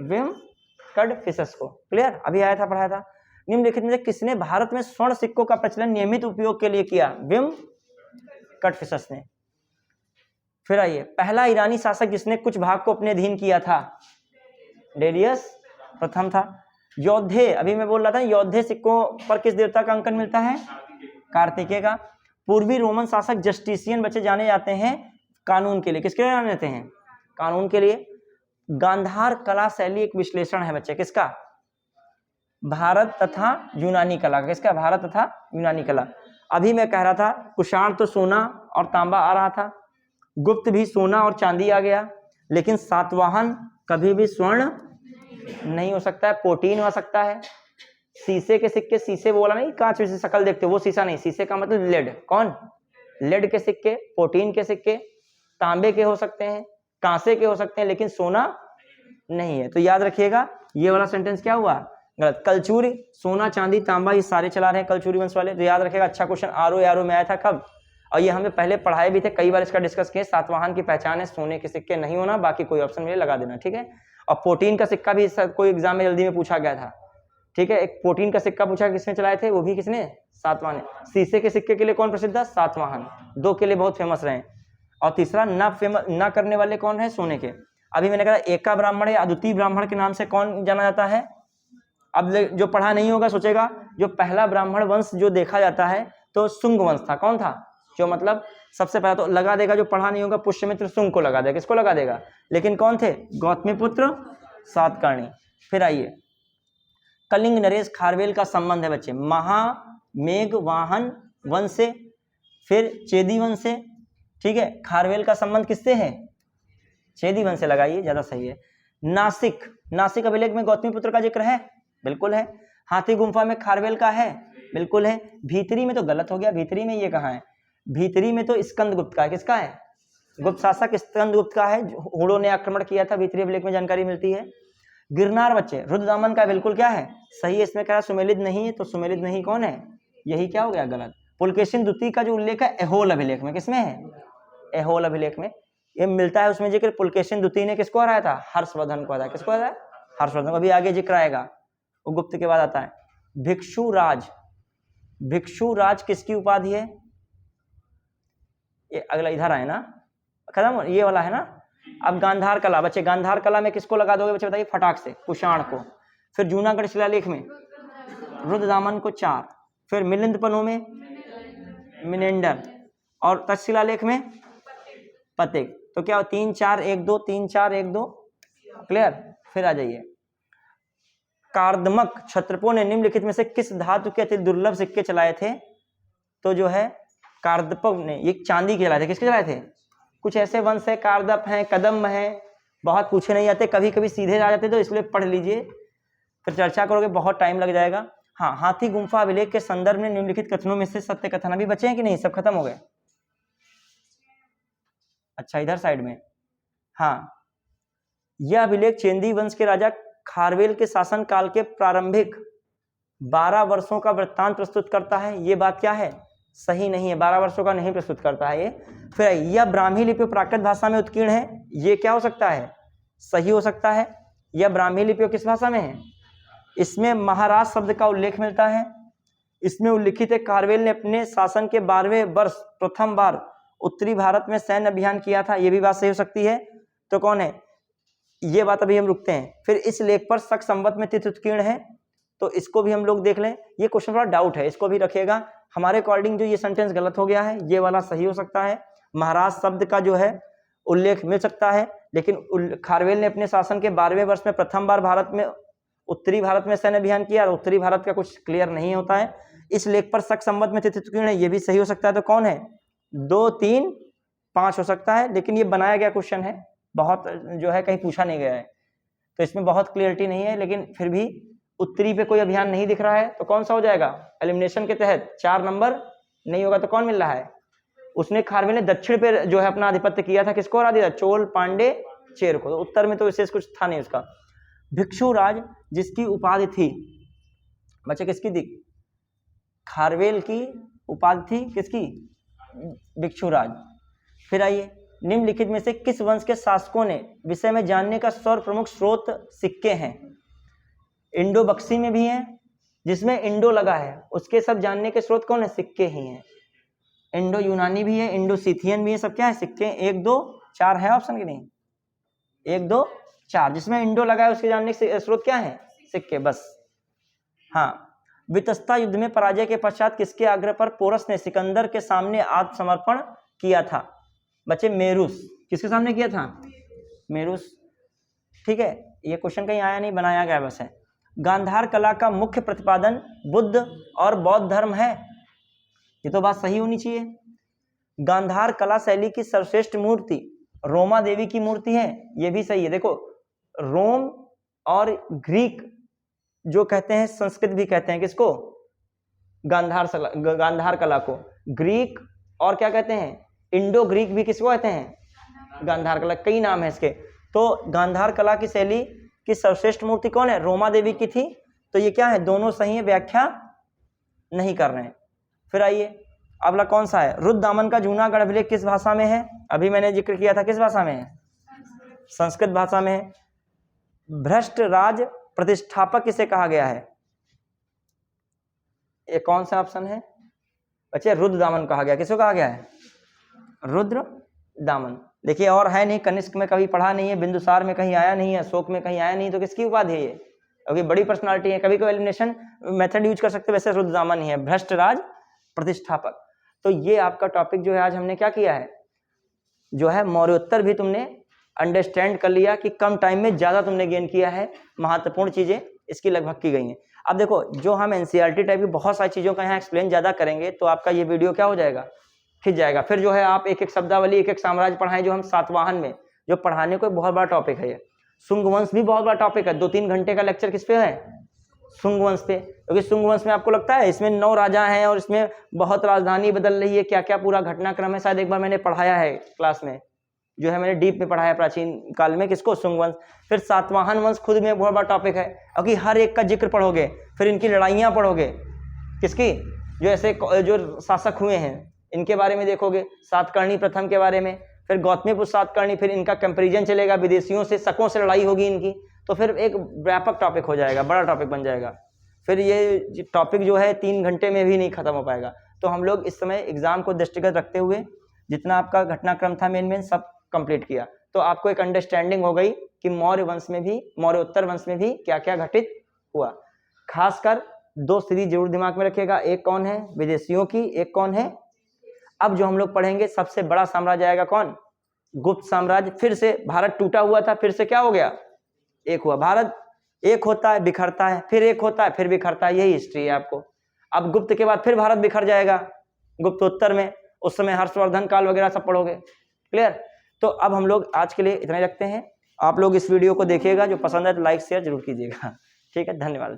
विम-कड़फिसस को। क्लियर, अभी आया था, पढ़ाया था। निम्नलिखित में से किसने भारत में स्वर्ण सिक्कों का प्रचलन नियमित उपयोग के लिए किया? विम-कड़फिसस ने। फिर आइए, पहला ईरानी शासक जिसने कुछ भाग को अपने अधीन किया था? डेरियस प्रथम था। योद्धे, अभी मैं बोल रहा था, योद्धे सिक्कों पर किस देवता का अंकन मिलता है? कार्तिकेय का। पूर्वी रोमन शासक जस्टिसियन बच्चे जाने जाते हैं कानून के लिए, किसके लिए जाने जाते हैं? कानून के लिए। गांधार कला शैली एक विश्लेषण है बच्चे, किसका? भारत तथा यूनानी कला का। किसका? भारत तथा यूनानी कला। अभी मैं कह रहा था कुषाण तो सोना और तांबा आ रहा था, गुप्त भी सोना और चांदी आ गया, लेकिन सातवाहन कभी भी स्वर्ण नहीं हो सकता है, प्रोटीन हो सकता है। शीशे के सिक्के, शीशे बोला नहीं, कांच से शक्ल देखते हो वो शीशा नहीं, शीशे का मतलब लेड। कौन? लेड के सिक्के, प्रोटीन के सिक्के, तांबे के हो सकते हैं, कांसे के हो सकते हैं, लेकिन सोना नहीं है। तो याद रखिएगा, ये वाला सेंटेंस क्या हुआ? गलत। कलचुरी, सोना चांदी तांबा ये सारे चला रहे हैं कलचुरी वंश वाले, तो याद रखिएगा। अच्छा क्वेश्चन आरओ में आया था कब, और ये हमें पहले पढ़ाए भी थे, कई बार इसका डिस्कस किए। सातवाहन की पहचान है सोने के सिक्के नहीं होना, बाकी कोई ऑप्शन मिले लगा देना, ठीक है। और प्रोटीन का सिक्का भी कोई एग्जाम में जल्दी में पूछा गया था, ठीक है। एक प्रोटीन का सिक्का पूछा, किसने चलाए थे? वो भी किसने? सातवाहन ने। शीशे के सिक्के के लिए कौन प्रसिद्ध था? सातवाहन। दो के लिए बहुत फेमस रहे। और तीसरा ना करने वाले कौन है? सोने के। अभी मैंने कहा एका ब्राह्मण या अद्वितीय ब्राह्मण के नाम से कौन जाना जाता है? अब जो पढ़ा नहीं होगा सोचेगा जो पहला ब्राह्मण वंश जो देखा जाता है तो शुंग वंश था। कौन था? जो मतलब सबसे पहला तो लगा देगा, जो पढ़ा नहीं होगा पुष्यमित्र शुंग को लगा देगा। किसको लगा देगा? लेकिन कौन थे? गौतमीपुत्र सातकर्णी। फिर आइए, कलिंग नरेश खारवेल का संबंध है बच्चे महामेघवाहन वंश से, फिर चेदी वंश से, ठीक है। खारवेल का संबंध किससे है? चेदी वंश से लगाइए, ज्यादा सही है। नासिक अभिलेख में गौतमीपुत्र का जिक्र है? बिल्कुल है। हाथी गुम्फा में खारवेल का है? बिल्कुल है। भीतरी में तो गलत हो गया, भीतरी में ये कहाँ है? भीतरी में तो स्कंदगुप्त का है। किसका है? गुप्त शासक स्कंदगुप्त का है, हुड़ों ने आक्रमण किया था, भीतरी अभिलेख में जानकारी मिलती है। गिरनार बच्चे रुद्रदामन का बिल्कुल क्या है? सही है। इसमें कह सुमेलित नहीं है, तो सुमेलित नहीं कौन है? यही क्या हो गया? गलत। पुलकेशिन द्वितीय का जो उल्लेख है एहोल अभिलेख में, किसमें है? एहोल अभिलेख में ये मिलता है। उसमें जिक्र पुलकेशिन द्वितीय ने किसको हराया था? हर्षवर्धन को हराया। किसको हराया? हर्षवर्धन। अभी आगे जिक्र आएगा, वो गुप्त के बाद आता है। भिक्षु राज किसकी उपाधि है? ये अगला इधर आए ना, खत्म ये वाला है ना। अब गांधार कला बच्चे, गांधार कला में किसको लगा दोगे बच्चे बताइए? फटाक से कुषाण को। फिर जूनागढ़ शिलालेख में रुद्रदामन को 4, फिर मिलिंदपनो में मिनेंडर, और तक्षशिलालेख में पतिक। तो क्या 3 4 1 2 3 4 1 2 क्लियर। फिर आ जाइए, कार्दमक क्षत्रपों ने निम्नलिखित में से किस धातु के अति दुर्लभ सिक्के चलाए थे? तो जो है कार्दपक ने ये चांदी के चलाए थे। किसके चलाए थे? कुछ ऐसे वंश है, कार्दप हैं, कदम हैं, बहुत पूछे नहीं जाते, कभी कभी सीधे आ जाते, तो इसलिए पढ़ लीजिए, फिर चर्चा करोगे बहुत टाइम लग जाएगा। हाँ, हाथी गुम्फा अभिलेख के संदर्भ में निम्नलिखित कथनों में से सत्य कथन अभी बचे हैं कि नहीं? सब खत्म हो गए? अच्छा, इधर साइड में, हाँ, यह अभिलेख चेंदी वंश के राजा खारवेल के शासन काल के प्रारंभिक 12 वर्षों का वृत्तांत प्रस्तुत करता है। ये बात क्या है? सही नहीं है, 12 वर्षों का नहीं प्रस्तुत करता है ये। फिर यह ब्राह्मी लिपि प्राकृत भाषा में उत्कीर्ण है। ये क्या हो सकता है? सही हो सकता है। यह ब्राह्मी लिपि किस भाषा में है? इसमें महाराज शब्द का उल्लेख मिलता है। इसमें उल्लिखित है खारवेल ने अपने शासन के 12वें वर्ष प्रथम बार उत्तरी भारत में सैन्य अभियान किया था। ये भी बात सही हो सकती है। तो कौन है? ये बात अभी हम रुकते हैं। फिर इस लेख पर शक संवत में तिथि उत्कीर्ण है, तो इसको भी हम लोग देख लें। ये क्वेश्चन थोड़ा डाउट है, इसको भी रखिएगा। हमारे अकॉर्डिंग जो ये सेंटेंस गलत हो गया है, ये वाला सही हो सकता है। महाराज शब्द का जो है उल्लेख मिल सकता है, लेकिन खारवेल ने अपने शासन के 12वें वर्ष में प्रथम बार भारत में उत्तरी भारत में सैन्य अभियान किया, और उत्तरी भारत का कुछ क्लियर नहीं होता है। इस लेख पर शक संवत में तिथि उत्कीर्ण है, ये भी सही हो सकता है। तो कौन है? 2 3 5 हो सकता है, लेकिन ये बनाया गया क्वेश्चन है, बहुत जो है कहीं पूछा नहीं गया है, तो इसमें बहुत क्लियरिटी नहीं है। लेकिन फिर भी उत्तरी पे कोई अभियान नहीं दिख रहा है, तो कौन सा हो जाएगा? एलिमिनेशन के तहत 4 नंबर नहीं होगा, तो कौन मिल रहा है? उसने खारवेल ने दक्षिण पे जो है अपना आधिपत्य किया था, किसको हरा दिया? चोल, पांडे, चेर को। तो उत्तर में तो विशेष कुछ था नहीं उसका। भिक्षुराज जिसकी उपाधि थी, बच्चे किसकी थी? खारवेल की उपाधि थी, किसकी? भिक्षुराज। फिर आइए, निम्नलिखित में से किस वंश के शासकों ने विषय में जानने का सर्व प्रमुख स्रोत सिक्के हैं? इंडो बक्सी में भी हैं, जिसमें इंडो लगा है, उसके सब जानने के स्रोत कौन है? सिक्के ही हैं। इंडो यूनानी भी है, इंडो सीथियन भी है, सब क्या है? सिक्के। 1 2 4 है ऑप्शन की नहीं? 1 2 4, जिसमें इंडो लगा है उसके जानने के स्रोत क्या है? सिक्के, बस। हाँ, वितस्ता युद्ध में पराजय के पश्चात किसके आग्रह पर पोरस ने सिकंदर के सामने आत्मसमर्पण किया था? बच्चे मेरुस। किसके सामने किया था? मेरुस। ठीक है, ये क्वेश्चन कहीं आया नहीं, बनाया गया बस है। गांधार कला का मुख्य प्रतिपादन बुद्ध और बौद्ध धर्म है। ये तो बात सही होनी चाहिए। गांधार कला शैली की सर्वश्रेष्ठ मूर्ति रोमा देवी की मूर्ति है, ये भी सही है। देखो, रोम और ग्रीक जो कहते हैं, संस्कृत भी कहते हैं किसको? गांधार कला को। ग्रीक और क्या कहते हैं? इंडो ग्रीक भी किसको कहते हैं? गांधार कला। कई नाम है इसके। तो गांधार कला की शैली की सर्वश्रेष्ठ मूर्ति कौन है? रोमा देवी की थी। तो ये क्या है? दोनों सही है, व्याख्या नहीं कर रहे हैं। फिर आइए, अगला कौन सा है? रुद्रदामन का जूनागढ़ अभिलेख किस भाषा में है? अभी मैंने जिक्र किया था, किस भाषा में है? संस्कृत भाषा में है। भ्रष्ट राज प्रतिष्ठापक किसे कहा गया है? ये कौन सा ऑप्शन है बच्चे? रुद्रदामन कहा गया। किसको कहा गया है? रुद्रदामन। देखिए, और है नहीं, कनिष्क में कभी पढ़ा नहीं है, बिंदुसार में कहीं आया नहीं है, अशोक में कहीं आया नहीं, तो किसकी उपाधि है ये? क्योंकि बड़ी पर्सनालिटी है, कभी कोई एलिमिनेशन मेथड यूज कर सकते, वैसे रुद्रदामन ही है, भ्रष्ट राज प्रतिष्ठापक। तो ये आपका टॉपिक जो है, आज हमने क्या किया है, जो है मौर्योत्तर भी तुमने अंडरस्टैंड कर लिया कि कम टाइम में ज्यादा तुमने गेन किया है। महत्वपूर्ण चीजें इसकी लगभग की गई हैं। अब देखो, जो हम एनसीईआरटी टाइप की बहुत सारी चीजों का यहाँ एक्सप्लेन ज्यादा करेंगे, तो आपका ये वीडियो क्या हो जाएगा? खिंच जाएगा। फिर जो है आप एक एक शब्दावली, एक एक साम्राज्य पढ़ाएं, जो हम सातवाहन में जो पढ़ाने को बहुत बड़ा टॉपिक है। ये शुंग वंश भी बहुत बड़ा टॉपिक है। 2-3 घंटे का लेक्चर किस पे है? शुंग वंश पे। क्योंकि शुंग वंश में आपको लगता है इसमें 9 राजा हैं और इसमें बहुत राजधानी बदल रही है, क्या क्या पूरा घटनाक्रम है, शायद एक बार मैंने पढ़ाया है क्लास में, जो है मैंने डीप में पढ़ाया प्राचीन काल में, किसको? शुंग वंश। फिर सातवाहन वंश खुद में बहुत बड़ा टॉपिक है, क्योंकि हर एक का जिक्र पढ़ोगे, फिर इनकी लड़ाइयाँ पढ़ोगे, किसकी? जो ऐसे जो शासक हुए हैं इनके बारे में देखोगे, सातकर्णी प्रथम के बारे में, फिर गौतमीपुत्र सातकर्णी, फिर इनका कंपैरिजन चलेगा, विदेशियों से, शकों से लड़ाई होगी इनकी, तो फिर एक व्यापक टॉपिक हो जाएगा, बड़ा टॉपिक बन जाएगा। फिर ये टॉपिक जो है 3 घंटे में भी नहीं खत्म हो पाएगा। तो हम लोग इस समय एग्जाम को दृष्टिगत रखते हुए जितना आपका घटनाक्रम था मेन सब कंप्लीट किया, तो आपको एक अंडरस्टैंडिंग हो गई कि मौर्य वंश में भी, मौर्योत्तर वंश में भी क्या क्या घटित हुआ। खासकर 2 सीरीज जरूर दिमाग में रखिएगा, एक कौन है विदेशियों की, एक कौन है। अब जो हम लोग पढ़ेंगे सबसे बड़ा साम्राज्य आएगा कौन, गुप्त साम्राज्य। फिर से भारत टूटा हुआ था, फिर से क्या हो गया, एक हुआ। भारत एक होता है बिखरता है, फिर एक होता है फिर बिखरता है, यही हिस्ट्री है आपको। अब गुप्त के बाद फिर भारत बिखर जाएगा गुप्तोत्तर में, उस समय हर्षवर्धन काल वगैरह सब पढ़ोगे। क्लियर। तो अब हम लोग आज के लिए इतना ही रखते हैं। आप लोग इस वीडियो को देखिएगा, जो पसंद है तो लाइक शेयर जरूर कीजिएगा। ठीक है, धन्यवाद।